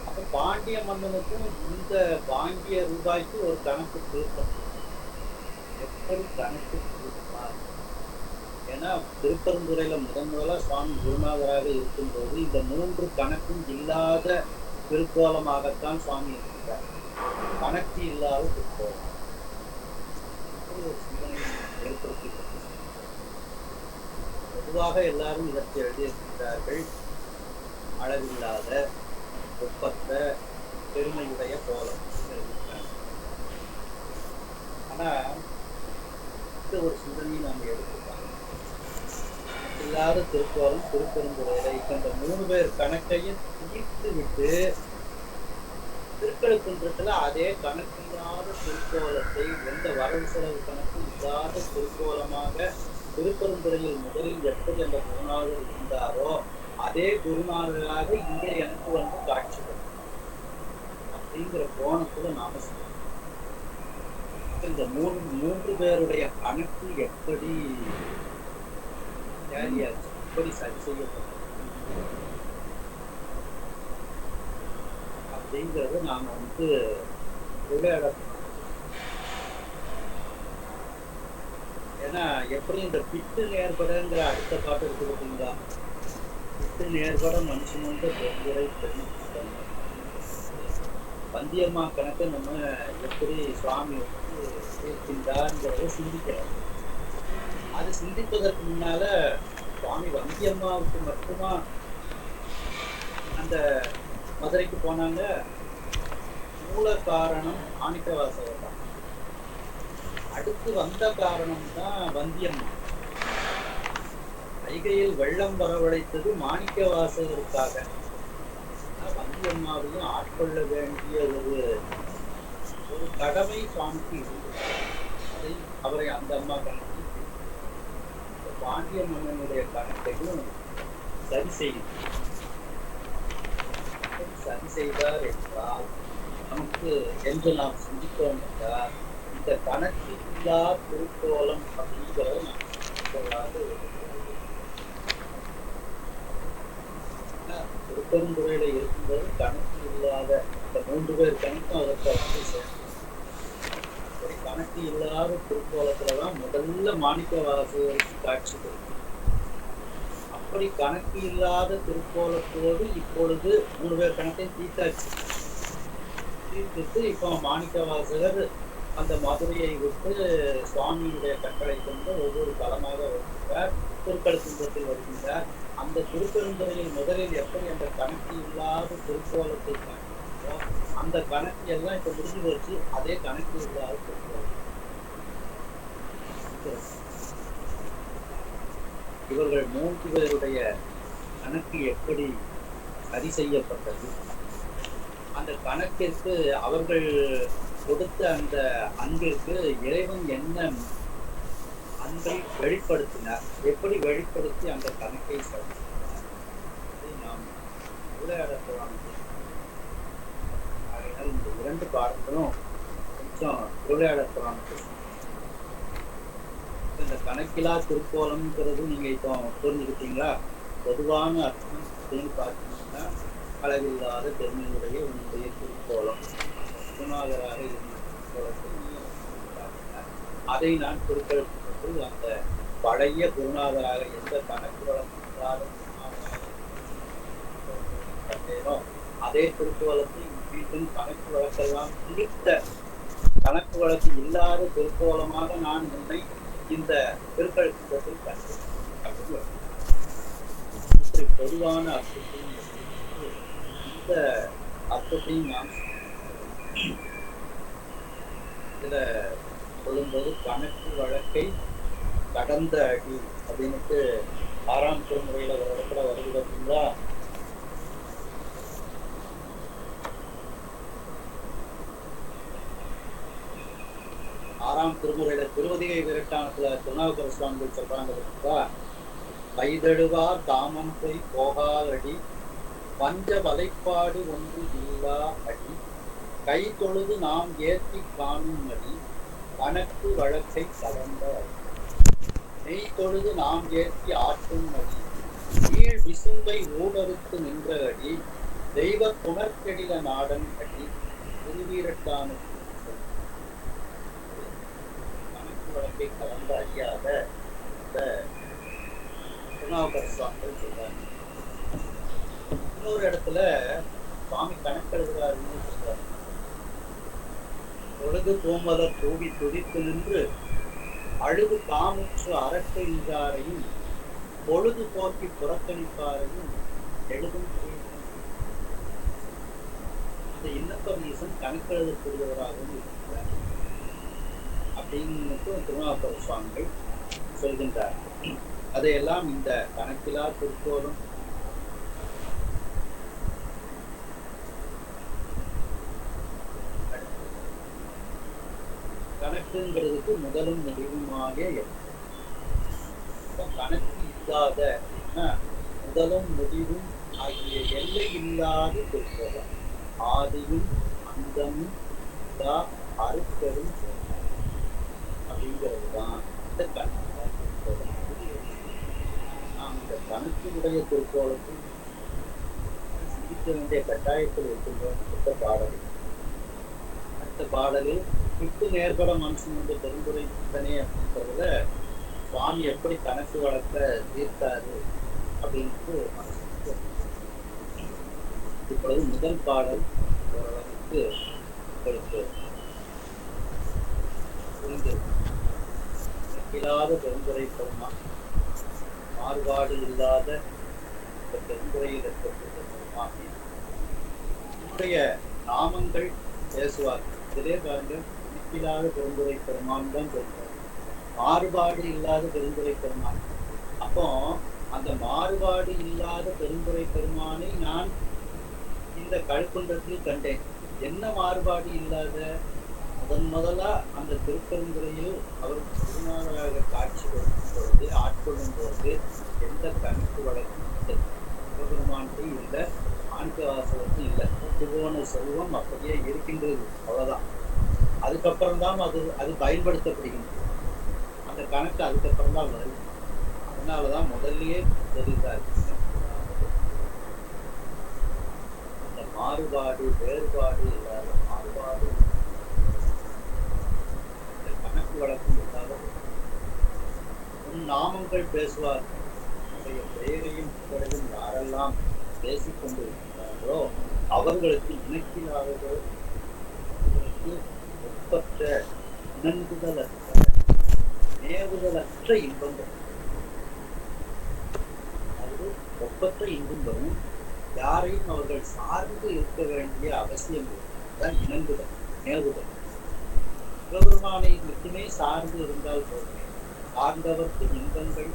அப்ப பாண்டிய மன்னனுக்கும் இந்த பாண்டிய ரூபாய்க்கு ஒரு கணக்கு தீர்த்தம். எப்படி கணக்கு தீர்ப்பார்? ஏன்னா திருப்பெருந்துறையில முதலா சுவாமி குருநாதராக இருக்கும்போது இந்த 3 கணக்கும் இல்லாத திருக்கோலமாகத்தான் சுவாமி இருக்கிறார். கணக்கு இல்லாத திருக்கோலம். ஒரு சிந்தனை ஏற்படுத்தி பொதுவாக எல்லாரும் இதற்கு எழுதியிருக்கிறார்கள். அளவில்லாத ஒப்பற்ற பெருமையுடைய கோலம் எழுதியிருக்கிறாங்க. ஆனா இந்த ஒரு சிந்தனையை நாம எடுத்துக்கலாம். இல்லாத திருக்கோலம் திருப்பெருந்துறையில இந்த 3 பேர் கணக்கையும் தீர்த்து விட்டு திருக்கழுக்குன்றத்துல அதே கணக்கில்லாத திருக்கோலத்தை எந்த வரவு செலவு கணக்கு இல்லாத திருக்கோலமாக திருப்பெருந்துறையில் முதலில் எப்படி அந்த குருநாதர் இருந்தாரோ அதே குருநாதராக இங்கே எனக்கு வந்து காட்சி அப்படிங்கிற கோணத்துல நாம இந்த 3 பேருடைய கணக்கு எப்படி சரியாச்சு, எப்படி சரி செய்யப்பட்டது அப்படிங்கிறது நாம வந்து விளையாட. ஏன்னா எப்படி இந்த பிட்டு நேர்படங்கிற அடுத்த பாட்டு இருக்கு பார்த்தீங்களா? பிட்டு நேர்பட மனுஷன் வந்து பெருந்துரை தெரிஞ்சுக்கிட்டாங்க. வந்தியம்மா கணக்கு நம்ம எப்படி சுவாமி வந்து இருக்கின்றார்ங்கிறத சிந்திக்கிறோம். அது சிந்திப்பதற்கு முன்னால சுவாமி வந்தியம்மாவுக்கு மட்டுமா அந்த மதுரைக்கு போனாங்க? மூல காரணம் மாணிக்கவாசகர் தான். அடுத்து வந்த காரணம் தான் வந்தியம்மா. வைகையில் வெள்ளம் வரவழைத்தது மாணிக்கவாசகருக்காக. வந்தியம்மாவையும் ஆட்கொள்ள வேண்டிய ஒரு கடமை சுவாமிக்கு இருந்தது. அதை அவரை அந்த அம்மா கணக்கு பாண்டிய மன்னனுடைய கணக்கையும் சரி செய்தார் என்றால் நமக்கு என்று நாம் சிந்தித்தோம் என்றால் இந்த கணக்கு இல்லா திருக்கோலம் அப்படிங்கிறத நாம் சொல்லாது. திருப்பெருந்துறையில இருக்கும்போது கணக்கு இல்லாத இந்த 3 பேர் கணக்கும் அதற்கு வந்து சேர்ந்து கணக்கு இல்லாத திருக்கோலத்துலதான் முதல்ல மாணிக்கவாசகருக்கு காட்சி கொடுக்கும். அப்படி கணக்கு இல்லாத திருக்கோலத்தோடு இப்பொழுது 3 பேர் கணக்கையும் தீர்த்துட்டு இப்போ மாணிக்கவாசகர் அந்த மதுரையை விட்டு சுவாமியுடைய கட்டளை கொண்டு ஒவ்வொரு தலமாக வருகின்றார், திருக்கழுக்குன்றத்தில் வருகின்றார். அந்த திருப்பெருந்துறையில் முதலில் எப்படி அந்த கணக்கு இல்லாத திருக்கோலத்தை காண்கிறோம், அந்த கணக்கு எல்லாம் இப்ப முடிஞ்சு வச்சு அதே கணக்கு இல்லாத திருக்கோலம். இவர்கள் 3 பேருடைய கணக்கு எப்படி சரி செய்யப்பட்டது, அந்த கணக்கிற்கு அவர்கள் கொடுத்த அந்த அன்பிற்கு இறைவன் என்ன அன்பை வெளிப்படுத்தினார், எப்படி வெளிப்படுத்தி அந்த கணக்கை சரி நாம் உரையாடலாம். ஆகையால் இந்த 2 பாடங்களும் கொஞ்சம் உரையாடலாம். இந்த கணக்கிலா திருக்கோலம்ங்கிறது நீங்க இப்போ புரிஞ்சுக்கிட்டீங்களா? பொதுவான அர்த்தம் அப்படின்னு பார்த்தீங்கன்னா அளவில்லாத பெருமையுடைய உன்னுடைய திருக்கோலம் குருநாதராக இருந்த அதை நான் குறிப்பிட்டு அந்த பழைய குருநாதராக எந்த கணக்கு வளம் இல்லாத கண்டேனோ அதே திருக்கோலத்தை வீட்டில் கணக்கு வழக்கெல்லாம் குறித்த கணக்கு வழக்கு இல்லாத திருக்கோலமாக நான் உன்னை இந்த திருக்கழுக்குன்றத்தில் கண்டேன். இப்படி பொதுவான அர்த்தத்தையும் இந்த அர்த்தத்தையும் நாம் இதுல சொல்லும்போது கணக்கு வழக்கை கடந்த அடி அப்படின்ட்டு 6ஆம் திருமுறையில ஒரு இடத்துல வருது பார்த்தீங்களா? ஆறாம் திருமுறையில திருவதிகை விரட்டானத்துல திருநாவுக்கர சுவாமிகள் சொல்றாங்க, கைதழுவார் தாமம் போய் போகாதடி பஞ்ச வலைப்பாடு ஒன்று இல்லா அடி கை தொழுது நாம் ஏற்றி காணும் அடி கணக்கு வழக்கை கலந்த நெய் தொழுது நாம் ஏற்றி ஆற்றும் அடி கீழ் விசும்பை ஊடறுத்து நின்ற அடி தெய்வ துணர்கெடில நாடன் அடி திருவீரட்டான கணக்கு வழக்கை கலந்த அறியாத திருநாவுக்கர சுவாமிகள் சொல்றாங்க. இன்னொரு இடத்துல சுவாமி கணக்கெழுதுகிறாருன்னு சொல்றாரு. பொழுது பூமலர் தூவி துதித்து நின்று அழுது காமுற்று அரட்டையாரையும் பொழுது போக்கி புறக்கணிப்பாரையும் எழுதும் இந்த இன்னப்பர் ஈசன் கணக்கெழுதக்கூடியவராகவும் இருக்கிறார் அப்படின்னு திருநாவுக்கர சுவாமிகள் சொல்கின்றார். அதையெல்லாம் இந்த கணக்கிலா திருக்கோலம் கணக்குங்கிறதுக்கு முதலும் முடிவுமாக கணக்கு இல்லாத முதலும் முடிவும் ஆகிய எல்லை இல்லாத திருக்கோலம் ஆதியும் அந்தமும் அறுப்பெரும் அப்படிங்கிறது தான் இந்த கணக்கு திருக்கோலம். நாம் இந்த கணக்கினுடைய திருக்கோலத்தில் சிந்திக்க வேண்டிய கட்டாயத்தில் இருக்கின்றோம். அடுத்த பாடலில் விட்டு நேர்பட மனுஷன் வந்து பெருந்துரை சிந்தனை அப்படின்றதுல சுவாமி எப்படி கணக்கு வழக்க தீர்த்தாரு அப்படின்ட்டு இப்பொழுது முதல் பாடல் ஓரளவுக்கு உங்களுக்கு புரிந்திருக்கும். இல்லாத பெருந்துரை பெருமான், மாறுபாடு இல்லாத இந்த பெருந்துறையில் இருக்கக்கூடிய பெருமான் உடைய நாமங்கள் பேசுவார். இதிலே பாருங்க, இல்லாத பெருந்துரை பெருமான் தான் சொல்றார், மாறுபாடு இல்லாத பெருந்துரை பெருமான். அப்போ அந்த மாறுபாடு இல்லாத பெருந்துரை பெருமானை நான் இந்த கழுக்குன்றத்தில் கண்டேன். என்ன மாறுபாடு இல்லாத? முதலா அந்த திருப்பெருந்துறையில் அவர் திருநாளாக காட்சி கொடுக்கும் பொழுது, ஆட்கொள்ளும் பொழுது எந்த கணக்கு வழக்கும் சிவபெருமானுக்கு இல்லை, மாணிக்கவாசகருக்கு இல்லை. திருவோண செல்வம் அப்படியே இருக்கின்றது, அவ்வளவுதான். அதுக்கப்புறம் தான் அது பயன்படுத்தப்படுகின்றது. அந்த கணக்கு அதுக்கப்புறம் தான் வருது. அதனாலதான் முதல்லயே தெரிந்தார், அந்த மாறுபாடு வேறுபாடு இல்லாத, மாறுபாடு கணக்கு வழக்கம் இல்லாத உன் நாமங்கள் பேசுவார். உன்னுடைய பெயரையும் புகழையும் யாரெல்லாம் பேசிக் கொண்டிருக்கிறார்களோ அவர்களுக்கு இணக்கிலாததோ, அவர்களுக்கு ஒப்பற்ற இணங்குதலற்ற நேவுதலற்ற இன்பங்கள், அது ஒப்பற்ற இன்பம் வரும். யாரையும் அவர்கள் சார்ந்து இருக்க வேண்டிய அவசியம் தான் இணங்குதல், நேவுதல். சிவபெருமானை மட்டுமே சார்ந்து இருந்தால் போதும். சார்ந்தவர்க்கு இன்பங்கள்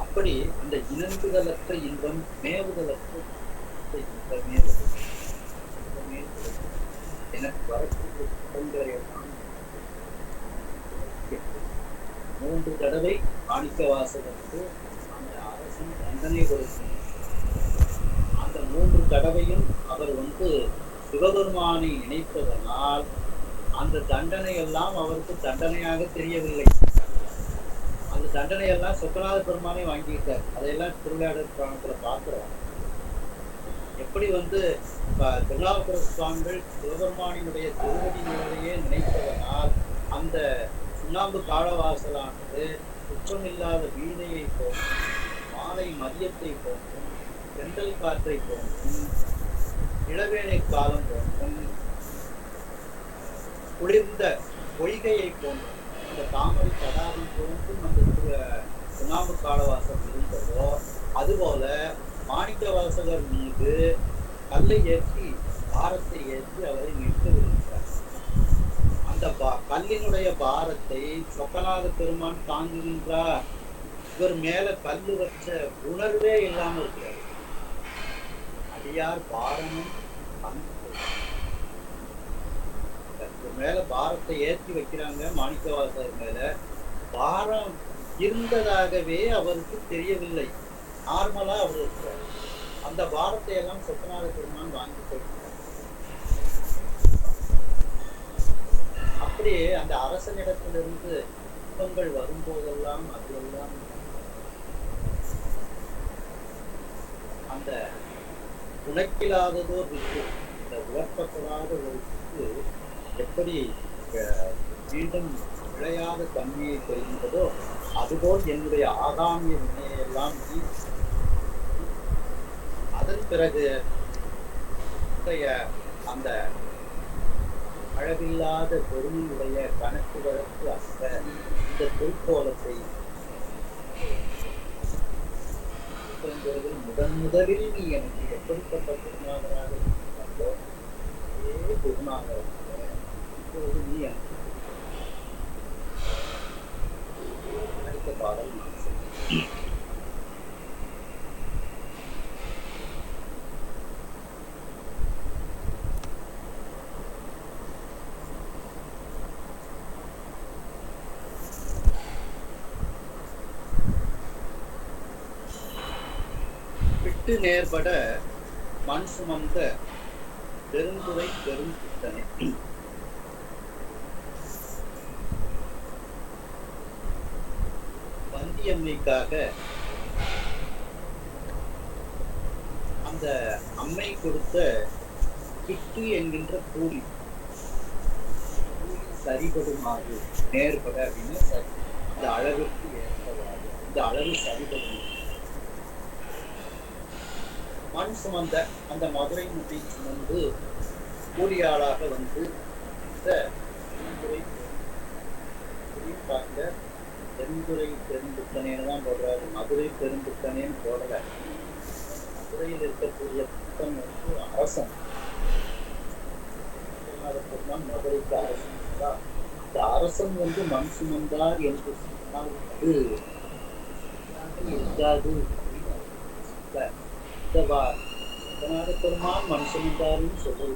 அப்படி அந்த இணங்குதலற்ற இன்பம், மேவுதலற்ற இன்பமே எனக்கு வரக்கூடிய குற்றங்களையெல்லாம் 3 தடவை மாணிக்கவாசகருக்கு அந்த அரசன் தண்டனை கொடுக்கும். அந்த 3 தடவையும் அவர் சிவபெருமானை நினைப்பதனால் அந்த தண்டனை எல்லாம் அவருக்கு தண்டனையாக தெரியவில்லை. அந்த தண்டனை எல்லாம் சொக்கநாத பெருமானை வாங்கிட்டார். அதையெல்லாம் திருவிளையாடல் புராணத்துல பார்க்கிறோம். எப்படி திருநாவுக்கர சுவாமிகள் சிவபெருமானினுடைய திருவடி நிலையே நினைப்பதனால் அந்த சுண்ணாம்பு காலவாசலானது குற்றமில்லாத வீணையை போன்றும், மாலை மதியத்தை போன்றும், தென்றல் காற்றை போன்றும், இளவேனை காலம் போன்றும், குளிர்ந்த பொய்கையை போன்றும், இந்த தாமரை தடாகம் போன்றும் அந்த சுண்ணாம்பு காலவாசல் இருந்ததோ அதுபோல மாணிக்கவாசகர் மீது கல்லை ஏற்றி, பாரத்தை ஏற்றி அவரை நிறுத்த விரும்புகிறார். அந்த கல்லினுடைய பாரத்தை சொக்கநாத பெருமான் தாங்குகின்றார். இவர் மேல கல்லு வச்ச உணர்வே இல்லாம இருக்கிறார். அடியார் பாரமும் மேல பாரத்தை ஏற்றி வைக்கிறாங்க. மாணிக்கவாசகர் மேல பாரம் இருந்ததாகவே அவருக்கு தெரியவில்லை. நார்மலா அவர் இருக்கிறார். அந்த பாரத்தை எல்லாம் சொக்கநாத பெருமான் வாங்கி போயிட்டார். அப்படியே அந்த அரசனிடத்திலிருந்து துன்பங்கள் வரும்போதெல்லாம் அதெல்லாம் அந்த உனக்கில்லாததோ இருக்கு, இந்த உயர்த்தப்படாத ஒரு எப்படி மீண்டும் விளையாத தன்மையை பெறுகின்றதோ அதுபோல் என்னுடைய ஆகாமிய வினையெல்லாம் அதன் பிறகு அந்த அழகில்லாத பெருமையுடைய கணக்கு வழக்கு அந்த இந்த திருக்கோலத்தை முதலில் நீ எனக்கு எப்படிப்பட்ட குருநாதராக இருக்கிறார்களோ அதே குருநாதர் இப்பொழுது நீ எனக்கு அடுத்த பாடல் நான் சொல்றேன். விட்டு நேர்பட மண் சுமந்த பெருந்துரை பெரும் குத்தனை. வந்தியம்மைக்காக அந்த அம்மை கொடுத்த கிட்டு என்கின்ற கூலி சரிபடுமாறு, நேர்பட அப்படின்னு இந்த அளவுக்கு ஏற்படாது, இந்த அளவு சரிபடும். மண் சுமந்த அந்த மதுரை முடி சுமந்து கூலியாளாக இந்த இதையும் பாருங்க, தென்துறை பெரும்புத்தனேன்னு தான் போடுறாரு, மதுரை பெரும்புத்தனேன்னு போடல. மதுரையில் இருக்கக்கூடிய புத்தன் வந்து அரசன், பெருமான் மதுரைக்கு அரசன் தான். இந்த அரசன் வந்து மண் சுமந்தார் என்று சொன்னால் அது இருக்காது அப்படின்னு சொல்ல. இந்த பெருமான் மண் சுமந்தார்னு சொல்றது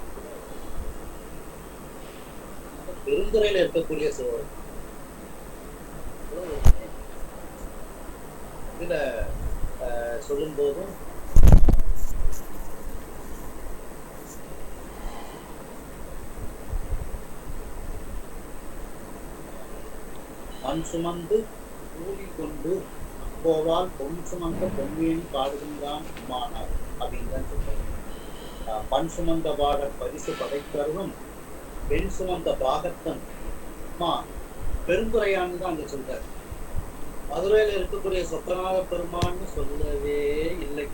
பெருந்துறையில இருக்கக்கூடிய சோழர். இதுல சொல்லும் போதும் மண் சுமந்து கூலி கொண்டு போவால் பொன் சுமந்த பொன்மையின் பாடுகின்றான் மானார் அப்படின்னு தான் சொல்றாரு. மண் சுமந்த பாட பரிசு படைத்தருளும் பெண் சுமந்த பாகத்தன் பெருந்துறையான்னு தான் அங்க சொல்றாரு. மதுரையில இருக்கக்கூடிய சொக்கநாத பெருமான்னு சொல்லவே இல்லை.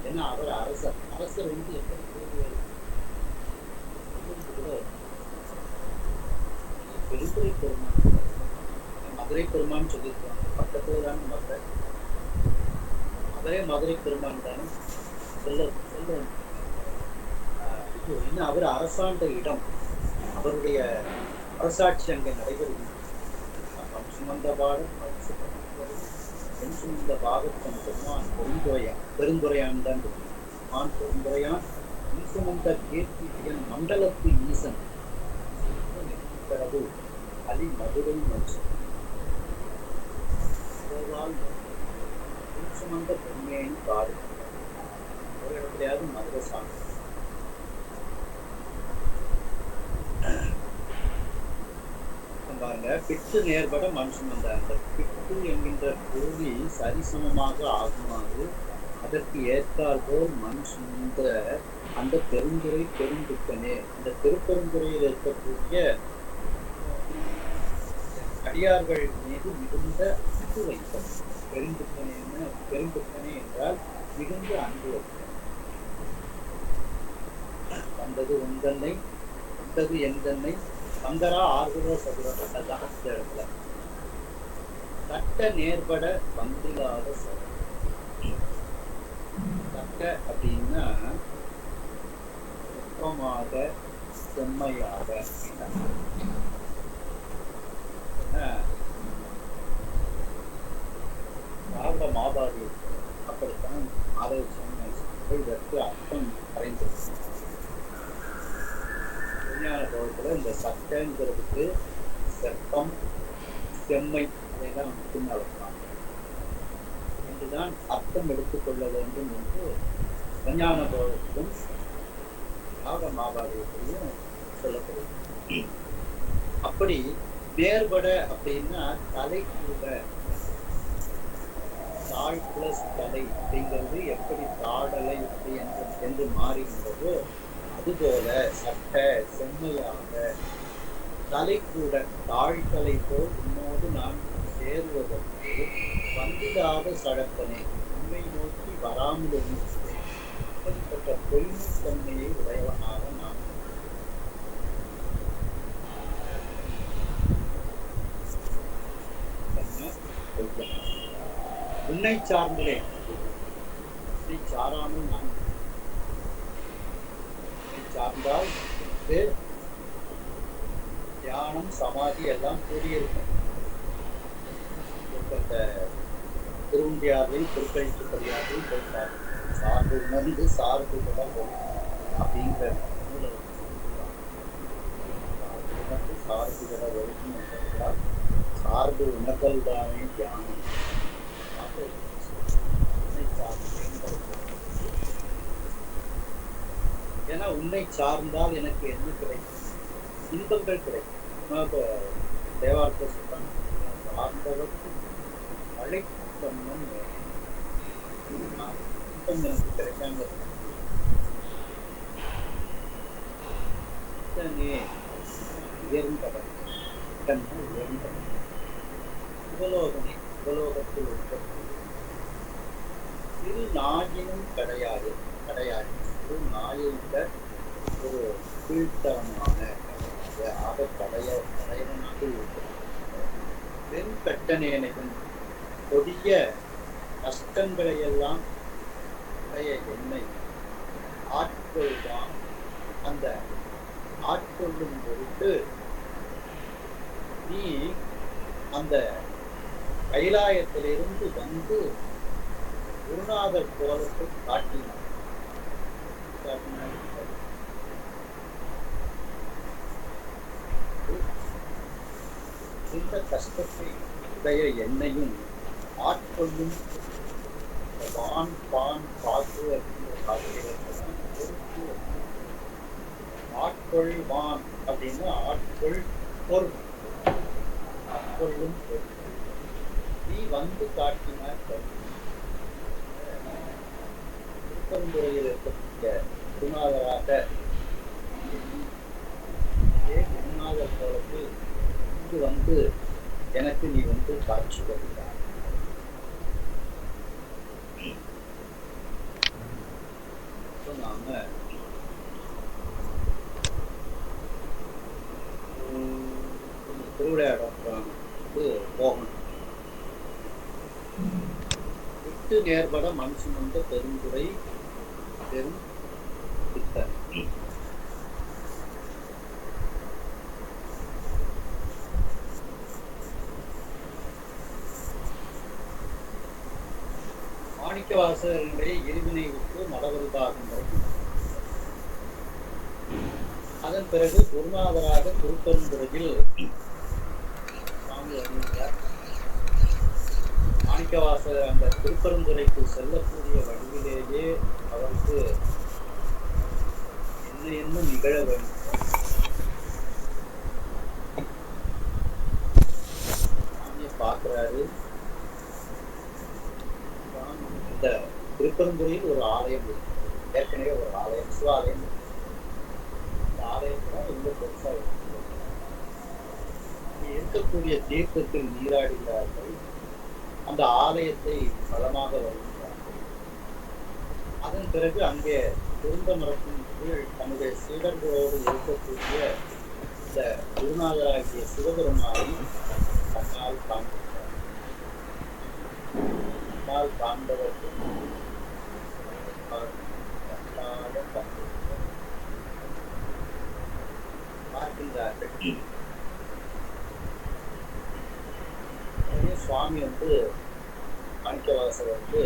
ஏன்னா அவர் அரசர். அரசர் வந்து பெருந்துறை பெருமான், மதுரை பெருமான் சொல்லியிருக்காங்க. பக்கத்துல தானே மதுரை, மதுரை பெருமான் தானே சொல்ல இன்னும் அவர் அரசாண்ட இடம், அவருடைய அரசாட்சி அங்கே நடைபெறுகிறது. சுமந்த பாடம் பெண் சுமந்த பாகத்தன் பெருமான் பெருந்துறையான் தான் பெருமான் பெருந்துறையான் சுமந்த கீர்த்தியன் மண்டலத்து ஈசன் அலி மதுரை மனுஷன் சுமந்த பெண்மையின் பாடு ஒரு இடத்துலயாவது மதுரை சாமி. பாருங்க, பிட்டு நேர்பட மண் சுமந்த அந்த பிட்டு என்கின்ற கூலி சரிசமமாக ஆகுமாறு அதற்கு ஏற்றாற்போல் மண் சுமந்த அந்த பெருந்துறை பெரும்புத்தனே, அந்த திருப்பெருந்துறையில் இருக்கக்கூடிய அடியார்கள் மீது மிகுந்த அன்பு வைத்தல். பெரும்புத்தனே என்றால் மிகுந்த அன்பு வைத்தல். வந்தது உந்தன்னை வந்தது எந்தன்னை சங்கரா ஆர்வலோ சதுரதான் இடத்துல சட்ட நேர்பட வந்தில்லாத சட்ட அப்படின்னா சுத்தமாக செம்மையாக மாபாதி அப்படித்தான் ஆலோசனை இதற்கு அர்த்தம் அடைந்திருக்கு. விஞ்ஞான பகுதியில் இந்த சட்டங்கிறதுக்கு செப்பம் செம்மை அதையெல்லாம் மட்டும் நடப்பாங்க என்றுதான் அர்த்தம் எடுத்துக்கொள்ள வேண்டும் என்று விஞ்ஞான பகுதியிலும் யாக மாபாதியத்திலையும் சொல்லப்படுது. அப்படி நேர்பட அப்படின்னா தலை கூட தாழ் பிளஸ் தலை அப்படிங்கிறது எப்படி தாடலை அப்படி என்று மாறுகின்றதோ அதுபோல சட்ட செம்மையாக தலை கூட தாழ்த்தலை போல் உன்னோடு நான் சேருவதற்கு வந்திடாத சடத்தனை உண்மை நோக்கி வராமல் இருந்தேன். அப்படிப்பட்ட பொய்மைத்தன்மையை உடையவனாக நான் உன்னை சார்ந்தே உன்னை சாராமல் நான் சார்ந்தால் தியானம் சமாதி எல்லாம் கூடியிருக்கும். திருவண்டியாரில் திருக்கழித்துப்படியாரில் போயிட்டார். சார்பு உணர்ந்து சார்பு போகும் அப்படிங்கிற உணர்ந்து சார்பு விட வரும் என்றால் சார்பு உணர்தல் தானே தியானம். ஏன்னா உன்னை சார்ந்தால் எனக்கு என்ன கிடைக்கும்? இன்பங்கள் கிடைக்கும். தேவார்த்த சொல்றாங்க, சார்ந்தவருக்கு அழைக்கும் இன்பம் எனக்கு கிடைக்காம உயர்ந்தவன் உபலோகனை உபலோகத்தில் உற்பத்தி சிறு நாயினும் கிடையாது. ஒரு நாயை விட ஒரு கீழ்த்தரமான ஆக தடையவனாக இருக்கிறது. வெண்கட்டணேனையும் கொடிய கஷ்டங்களை எல்லாம் உடைய என்னை ஆட்கொள்வான். அந்த ஆட்கொள்ளும் பொருட்டு நீ அந்த கைலாயத்திலிருந்து வந்து குருநாதர் கோலத்தை காட்டினார். இந்த கஷ்டத்தை உடைய என்னையும் ஆட்கொள்ளும் வான் பான் பாசு ஆட்கொள்வான் அப்படின்னு ஆட்கொள் பொருள், ஆட்கொள்ளும் பொருள் நீ வந்து காட்டினார். திருப்பரந்துறையில் இருக்கக்கூடிய குருநாதராக குருநாதர் கோலத்தில் இங்கு வந்து எனக்கு நீ வந்து காட்சி கொடுத்தார். நாம திருவிளையாடம் போகணும். விட்டு நேர்பட மனுஷன் வந்த பெருந்துறை பெரும் பித்தர். மாணிக்கவாசகர்களுடைய இருவினை விட்டு மலவருதாகும் வரைக்கும், அதன் பிறகு குருநாதராக திருப்பெருந்துறையில் சுவாமி அறிவித்தார். மாணிக்கவாசகர் அந்த திருப்பெருந்துறைக்கு செல்லக்கூடிய வழியிலேயே அவருக்கு என்ன என்ன நிகழ வேண்டும் சாமியை பார்க்கிறாரு. இந்த திருப்பெருந்துறையில் ஒரு ஆலயம் இருக்கு, ஏற்கனவே ஒரு ஆலயம், சிவாலயம். இந்த ஆலயத்துல ரொம்ப பெருசா இருக்கக்கூடிய தீர்த்தத்தில் நீராடுகிறார்கள். அந்த ஆலயத்தை பலமாக வருகிறார்கள். அதன் பிறகு அங்கே திருந்த மரத்தின் கீழ் தன்னுடைய சீடர்களோடு இருக்கக்கூடிய இந்த குருநாதராகிய சிவபெருமானை தன்னால் காண்பித்தார். தன்னால் காண்பதற்கு பார்க்கின்றார்கள். சுவாமி வந்து மாணிக்கவாசகர் வந்து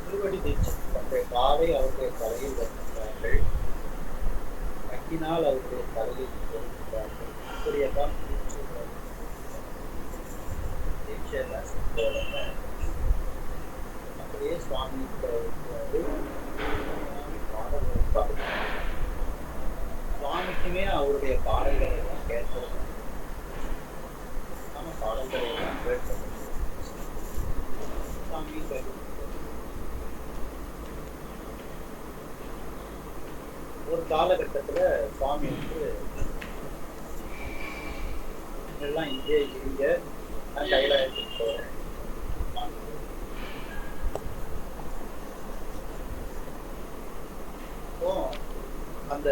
திருவடி தீட்சை தன்னுடைய காலை அவருடைய தலையில் வைக்கின்றார்கள், கட்டினால் அவருடைய தலையில் வைக்கின்றார்கள். இப்படியெல்லாம் தீட்சையெல்லாம் செஞ்ச அப்படியே சுவாமி சுவாமிக்குமே அவருடைய பாடல்களை எல்லாம் கேட்கறது, நம்ம பாடல்களை எல்லாம் கேட்கறது சுவாமியும் கேட்க. ஒரு காலகட்டத்துல சுவாமி வந்து எல்லாம் இங்கே இருங்க, நான் கைலாயத்துக்கு போறேன். அந்த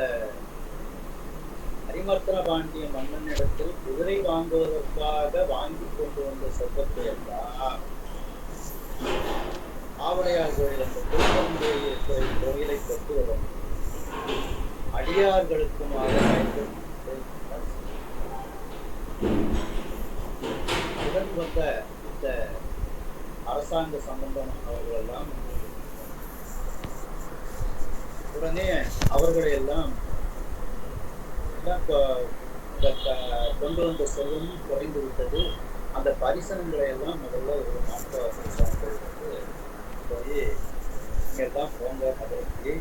ஹரிமர்த்தன பாண்டிய மன்னனிடத்தில் குதிரை வாங்குவதற்காக வாங்கி கொண்டு வந்த செல்வத்தை எல்லாம் ஆவடையார் கோயில், அந்த திருப்பரந்துறை கோயிலை கட்டுவதும் அடியார்களுக்குமாக உடன் வந்த இந்த அரசாங்க சம்பந்தமானவர்கள் எல்லாம் உடனே அவர்களை எல்லாம் கொண்டு வந்த செல்வமும் குறைந்து விட்டது. அந்த பரிசனங்களை எல்லாம் முதல்ல ஒரு மாணிக்கவாசகர் போய் இங்கெல்லாம் போங்க மதுரைக்கு.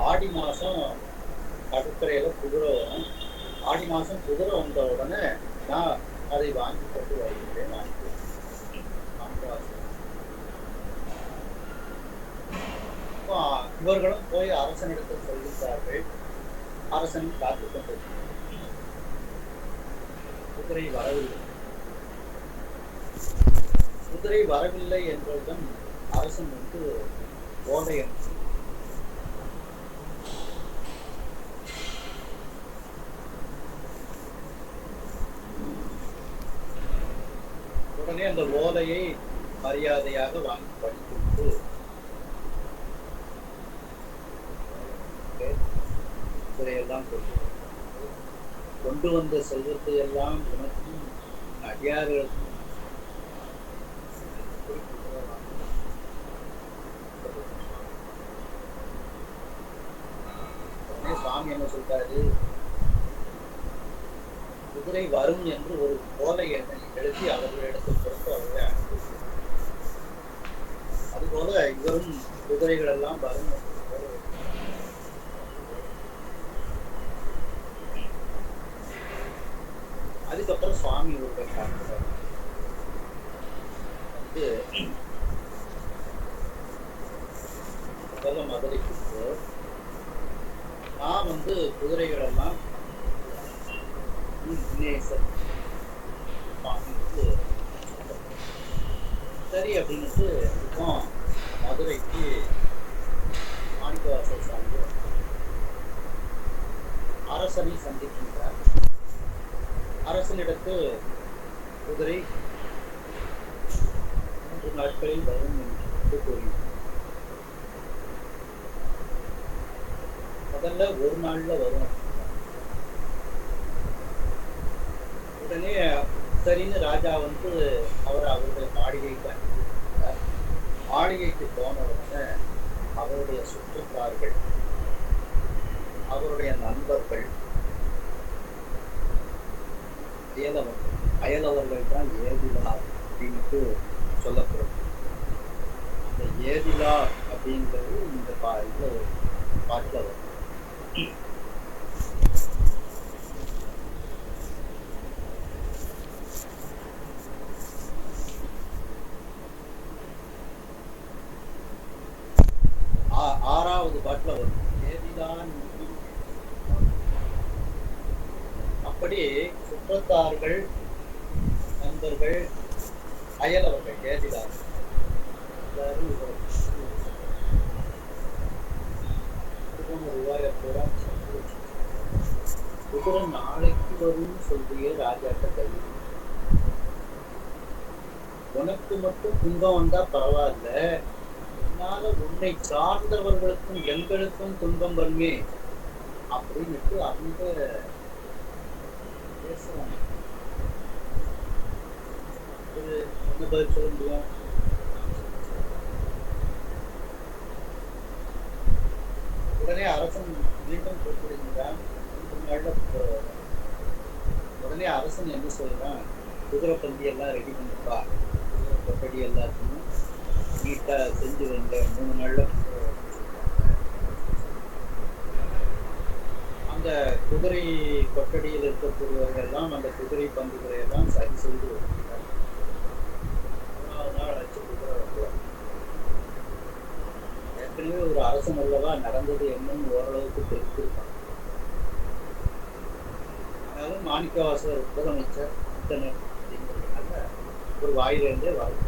ஆடி மாசம் கடற்கரையில குதிரை வரும். ஆடி மாசம் குதிரை வந்த உடனே நான் அதை வாங்கி கொண்டு வருகிறேன். மாணிக்கவாசகர் இவர்களும் போய் அரசனிடத்தில் சொல்கின்றார்கள். அரசன் காத்துக் கொண்டிருக்கிறார். குதிரை வரவில்லை. குதிரை வரவில்லை என்பதுடன் அரசன் வந்து ஓடை உடனே அந்த ஓலையை மரியாதையாக வாங்கி படித்துவிட்டு குதிரையெல்லாம் கொண்டு வந்த செல்வத்தை எல்லாம் உனக்கும் அடியார்களுக்கும் சுவாமி என்ன சொல்றாரு, குதிரை வரும் என்று ஒரு ஓலை எழுதி அவர்களிடத்தில் கொடுத்து அவர்களை அனுப்பி, அதுபோல இவரும் குதிரைகள் எல்லாம் வரும். அதுக்கப்புறம் சுவாமி ஒரு வந்து முதல்ல மதுரைக்கு நான் வந்து குதிரைகள் எல்லாம் சரி அப்படின்னுட்டு இப்போ மதுரைக்கு மாணிக்கவாசல் சார்ந்து அரசனை சந்திக்கின்றார். அரசனிடத்து குதிரை 3 நாட்களில் வரும் என்று கூறினார். முதல்ல ஒரு நாள்ல வரும். உடனே சரின்னு ராஜா வந்து அவருடைய மாளிகைக்கு அனுப்பினார். மாளிகைக்கு போன உடனே அவருடைய சுற்றத்தார்கள், அவருடைய நண்பர்கள், அயலவர்கள் தான் ஏதிலா அப்படின்ட்டு சொல்லப்படும். அந்த ஏதிலா அப்படிங்கிறது இந்த பாட்டில் வரும். ஆறாவது பாட்டில் வரும் ஏதிலான். அப்படி சுற்றத்தார்கள், நண்பர்கள், அயலவர்கள் ஏதிலார் குதிரை நாளைக்கு வரும் சொல்றியே ராஜாட்ட கையில், உனக்கு மட்டும் துன்பம் வந்தா பரவாயில்ல, அதனால உன்னை சார்ந்தவர்களுக்கும் எங்களுக்கும் துன்பம் வருமே அப்படின்னுட்டு அந்த பேசுறாங்க. என்ன பதில் சொல்ல முடியும்? உடனே அரசன் மீண்டும் கூப்பிடுகிறான். உடனே அரசன் என்ன சொல்றான், குதிரை பந்தி எல்லாம் ரெடி பண்ணிப்பா, குதிரை கொட்டடி எல்லாத்தையும் நீட்டா செஞ்சு வைங்க, 3 நாள்ல அந்த குதிரை கொட்டடியில் இருக்கக்கூடியவர்கள் எல்லாம் அந்த குதிரை பந்துகளை எல்லாம் சரி செய்து வருகிறார். 3வது நாள் அச்சு குதிரை வருவார். ஏற்கனவே ஒரு அரசன் அல்லவா, நடந்தது என்னன்னு ஓரளவுக்கு தெரிஞ்சிருப்பாங்க. அதாவது மாணிக்கவாசகர் முதலமைச்சர் அப்படிங்கிறதுனால ஒரு வாயிலிருந்தே வாழ்க்கை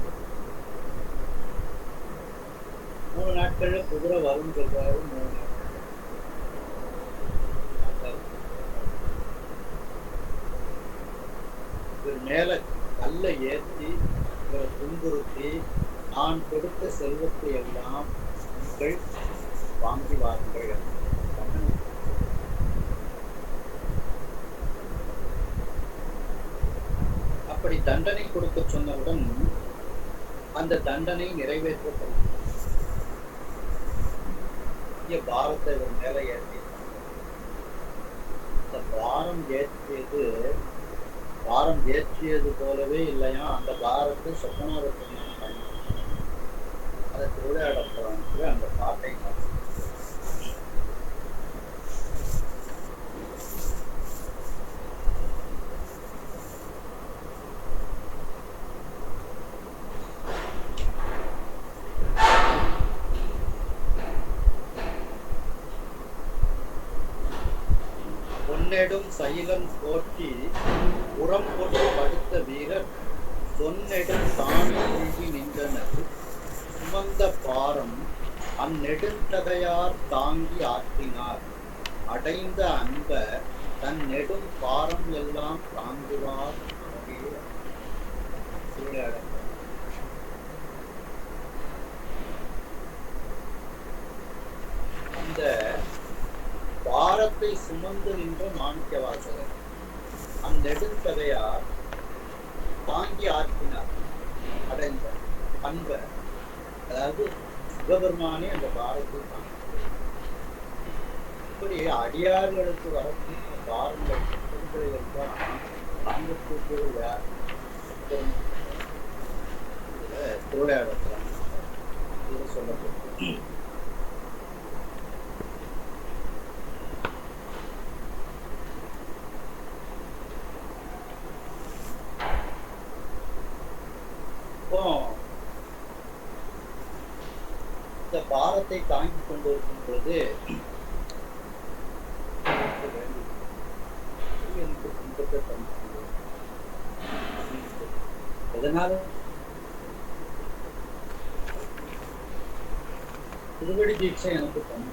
3 நாட்கள்ல குதிரை வரும் சொல்றாரு. 3 நாட்கள் மேல கல்ல ஏற்றி இவரை துன்புறுத்தி, நான் கொடுத்த செல்வத்தை எல்லாம் நீங்கள் வாங்கி வாருங்கள். அப்படி தண்டனை கொடுக்க சொன்னவுடன் அந்த தண்டனை நிறைவேற்றப்படும். பாரத்தை இவர் மேல ஏற்றி, அந்த பாரம் ஏற்றியது போலவே இல்லையா, அந்த பாரத்தை சொப்பனாவத்தை அதை திருவிளையாடப்படுற அந்த பாட்டை பொன்னெடும் சைலம் போற்றி உரம் போட்டு படுத்த வீரர் சொன்னெடும் தானி மூழ்கி நின்றனர். சுமந்த பாரம் அந்நெடுந்தகையார் தாங்கி ஆற்றினார். அடைந்த அன்ப தன் நெடும் பாரம் எல்லாம் தாங்குவார். சுமந்து நின்ற மாணிக்க வாசகர் அந்நெடுந்தகையார் தாங்கி ஆற்றினார் அடைந்த அன்ப, அதாவது சிவபெருமானே அந்த பாரத்தை தாங்க. இப்படி அடியார்களுக்கு வரக்கூடிய பாரங்கள் எல்லாம் தாங்கக்கூடிய யார் திருவிளையாடலாம் சொல்லப்பட்டு இந்த பாரத்தை தாங்கிக் கொண்டிருக்கும் பொழுது எனக்கு துன்பத்தை தந்து எதனால திருவடி தீட்சை எனக்கு தந்து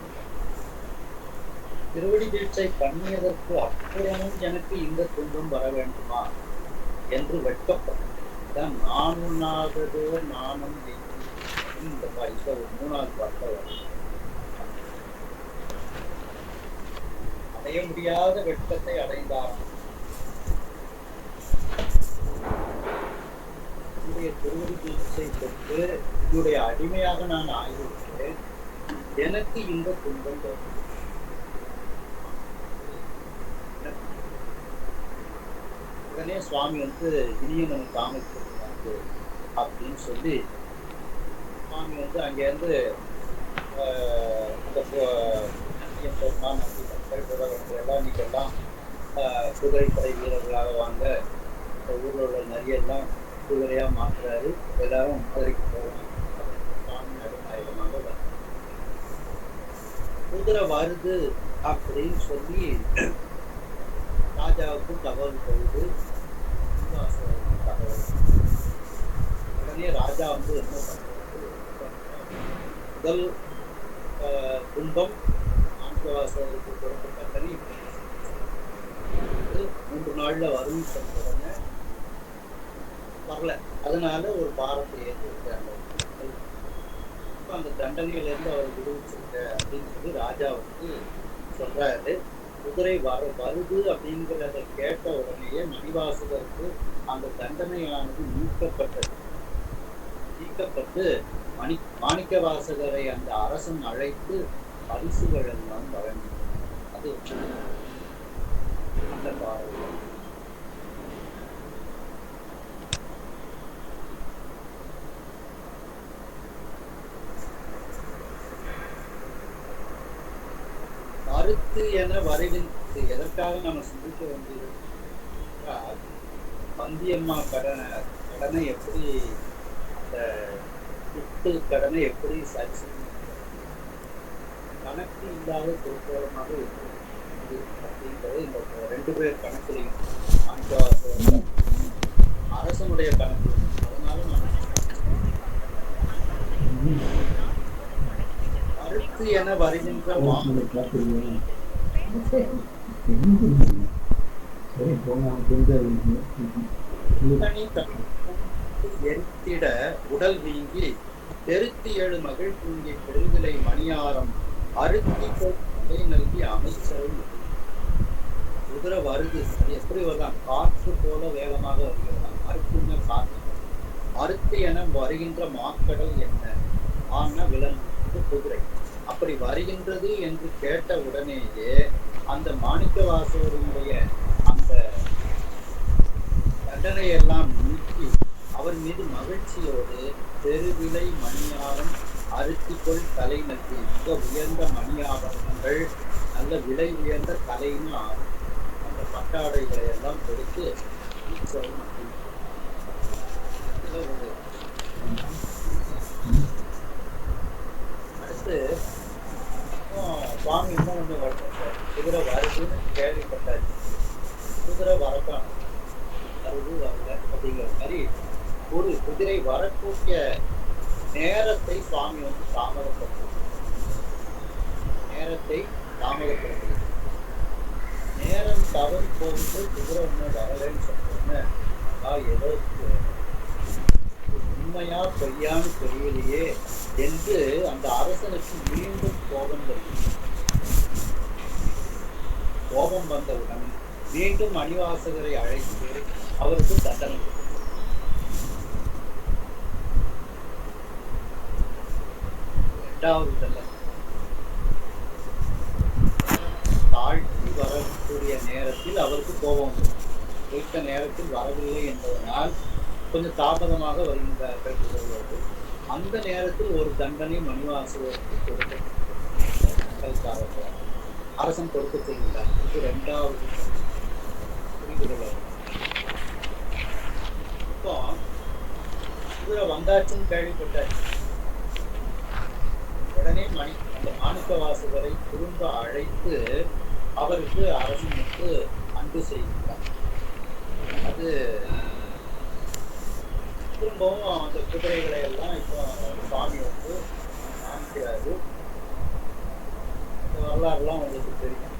திருவடி தீட்சை பண்ணியதற்கு அப்புறமும் எனக்கு இந்த துன்பம் வர வேண்டுமா என்று வெட்கப்பட்டேன். நான் உண்ணாததோ நானும் இந்த மூணாவது பாட்டில் வரும். அடைய முடியாத வெட்கத்தை அடைந்தார். என்னுடைய திருவடி தீட்சை பெற்று என்னுடைய அடிமையாக நான் ஆகிவிட்டு எனக்கு இந்த துன்பம் வரும். உடனே சுவாமி இனிய நம்ம காமிக்கிறாங்க அப்படின்னு சொல்லி சுவாமி அங்கேருந்து எல்லாம் நீங்கெல்லாம் குதிரைப்படை வீரர்களாக வாங்க, ஊரில் உள்ள நிறையெல்லாம் குதிரையா மாற்றுறாரு, எல்லாரும் மதுரைக்கு போவாங்க. சுவாமி நடுநாயகமாக குதிரை வருது அப்படின்னு சொல்லி ராஜாவுக்கும் தகவல் போகுது. தகவல் உடனே ராஜா என்ன பண்றது, முதல் துன்பம் மாணிக்கவாசகருக்கு கொடுத்த கட்டளை 3 நாள்ல வரும் சொன்ன உடனே வரல. அதனால ஒரு பாரத்தை ஏற்றிருக்காங்க. அந்த தண்டனையில இருந்து அவர் விடுவிச்சிருக்க அப்படின்னு சொல்லி ராஜா சொல்றாரு. குதிரை வருது அப்படிங்கிறத கேட்ட உடனேயே மணிவாசகருக்கு அந்த தண்டனையானது நீக்கப்பட்டு மாணிக்கவாசகரை அந்த அரசன் அழைத்து பரிசுகள் எல்லாம் வழங்கி அது அந்த பாடல். மறுத்து என வருகின்றது எதற்காக நம்ம சிந்திக்க வேண்டியது? வந்தியம்மா கடனை எப்படி, அந்த விட்டு கடனை எப்படி சரி செய்ய, கணக்கு இல்லாத பொருட்களமாக அப்படின்றது இந்த 2 பேர் கணக்குலையும் மாணிக்கவாசகர் அரசனுடைய கணக்கு. அதனால மறுத்து என வருகின்ற எரித்திட உடல் நீங்கி தெருத்தி 7 மகிழ் தூங்கி பெருவிலை மணியாரம் அறுத்தி நல்கி அமைச்சரை குதிரை வருது. அது எப்படி வருதான்? காற்று போல வேகமாக வருகிறதாம். மறுத்துன காற்று. மறுத்து என வருகின்ற மாக்கடல் என்ன ஆன விலங்கு குதிரை. அப்படி வருகின்றது என்று கேட்ட உடனேயே அந்த மாணிக்கவாசகருடைய அந்த தண்டனையெல்லாம் நீக்கி அவர் மீது மகிழ்ச்சியோடு பெருவிலை மணியாரம் அறுத்திக்கொள் தலை நல்கி, மிக உயர்ந்த மணியாபரணங்கள், நல்ல விலை உயர்ந்த தலைன்னு அந்த பட்டாடைகளை எல்லாம் கொடுத்து அடுத்து சுவாமி இன்னும் ஒண்ணு வளர்த்தார். குதிரை வருதுன்னு கேள்விப்பட்டாச்சு, குதிரை வரக்கான வருது வரல அப்படிங்கிற மாதிரி ஒரு குதிரை வரக்கூடிய நேரத்தை சுவாமி தாமதப்படுத்துது. நேரம் தவறி போகுது. குதிரை ஒண்ணு வரலன்னு சொன்னோன்னு ஏதோ உண்மையா பொய்யான்னு தெரியலையே என்று அந்த அரசனுக்கு மீண்டும் கோபம் வருது. கோபம் வந்தவுடன் மீண்டும் மணிவாசகரை அழைத்து அவருக்கு தண்டனை கொடுத்தார். இரண்டாவது தண்டனை தாழ்த்தி வரக்கூடிய நேரத்தில் அவருக்கு கோபம் வந்தது. கேட்ட நேரத்தில் வரவில்லை என்பதனால் கொஞ்சம் தாமதமாக வருகிறது. அந்த நேரத்தில் ஒரு தண்டனை மணிவாசகருக்கு கொடுக்க அரசன் கொடுக்க சொல்கிறார். இது இரண்டாவது புரிந்துள்ள. இப்போ குதிரை வந்தாச்சுன்னு கேள்விப்பட்டாச்சு. உடனே அந்த மாணிக்க வாசகரை திரும்ப அழைத்து அவருக்கு அரசனுக்கு அன்பு செய்கிறார். அது திரும்பவும் அந்த குதிரைகளை எல்லாம் இப்போ சுவாமி வந்து காமிக்கிறாரு. இந்த வரலாறுலாம் உங்களுக்கு தெரியும்.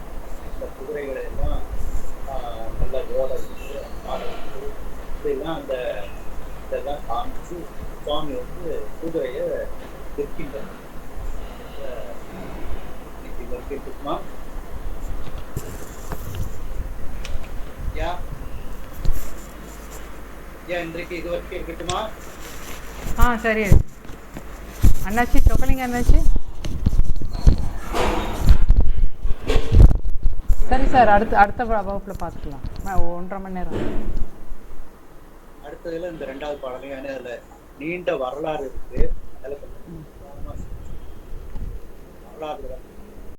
இந்த குதிரைகளை எல்லாம் நல்ல ஓட வச்சு ஆட வச்சு இதெல்லாம் இதெல்லாம் காமிச்சு சுவாமி வந்து குதிரையை விற்கின்றார். இன்னைக்கு விற்கிட்டுமா இன்றைக்கு இது வரைக்கும் இருக்கட்டுமா? சரி அண்ணாச்சி, சொக்கலிங்க அண்ணாச்சி. சரி சார், அடுத்த வகுப்பில் பார்த்துக்கலாம். 1.5 மணி நேரம். அடுத்ததுல இந்த 2வது பாடலையும் ஏன்னா அதுல நீண்ட வரலாறு இருக்கு. அதில் வரலாறு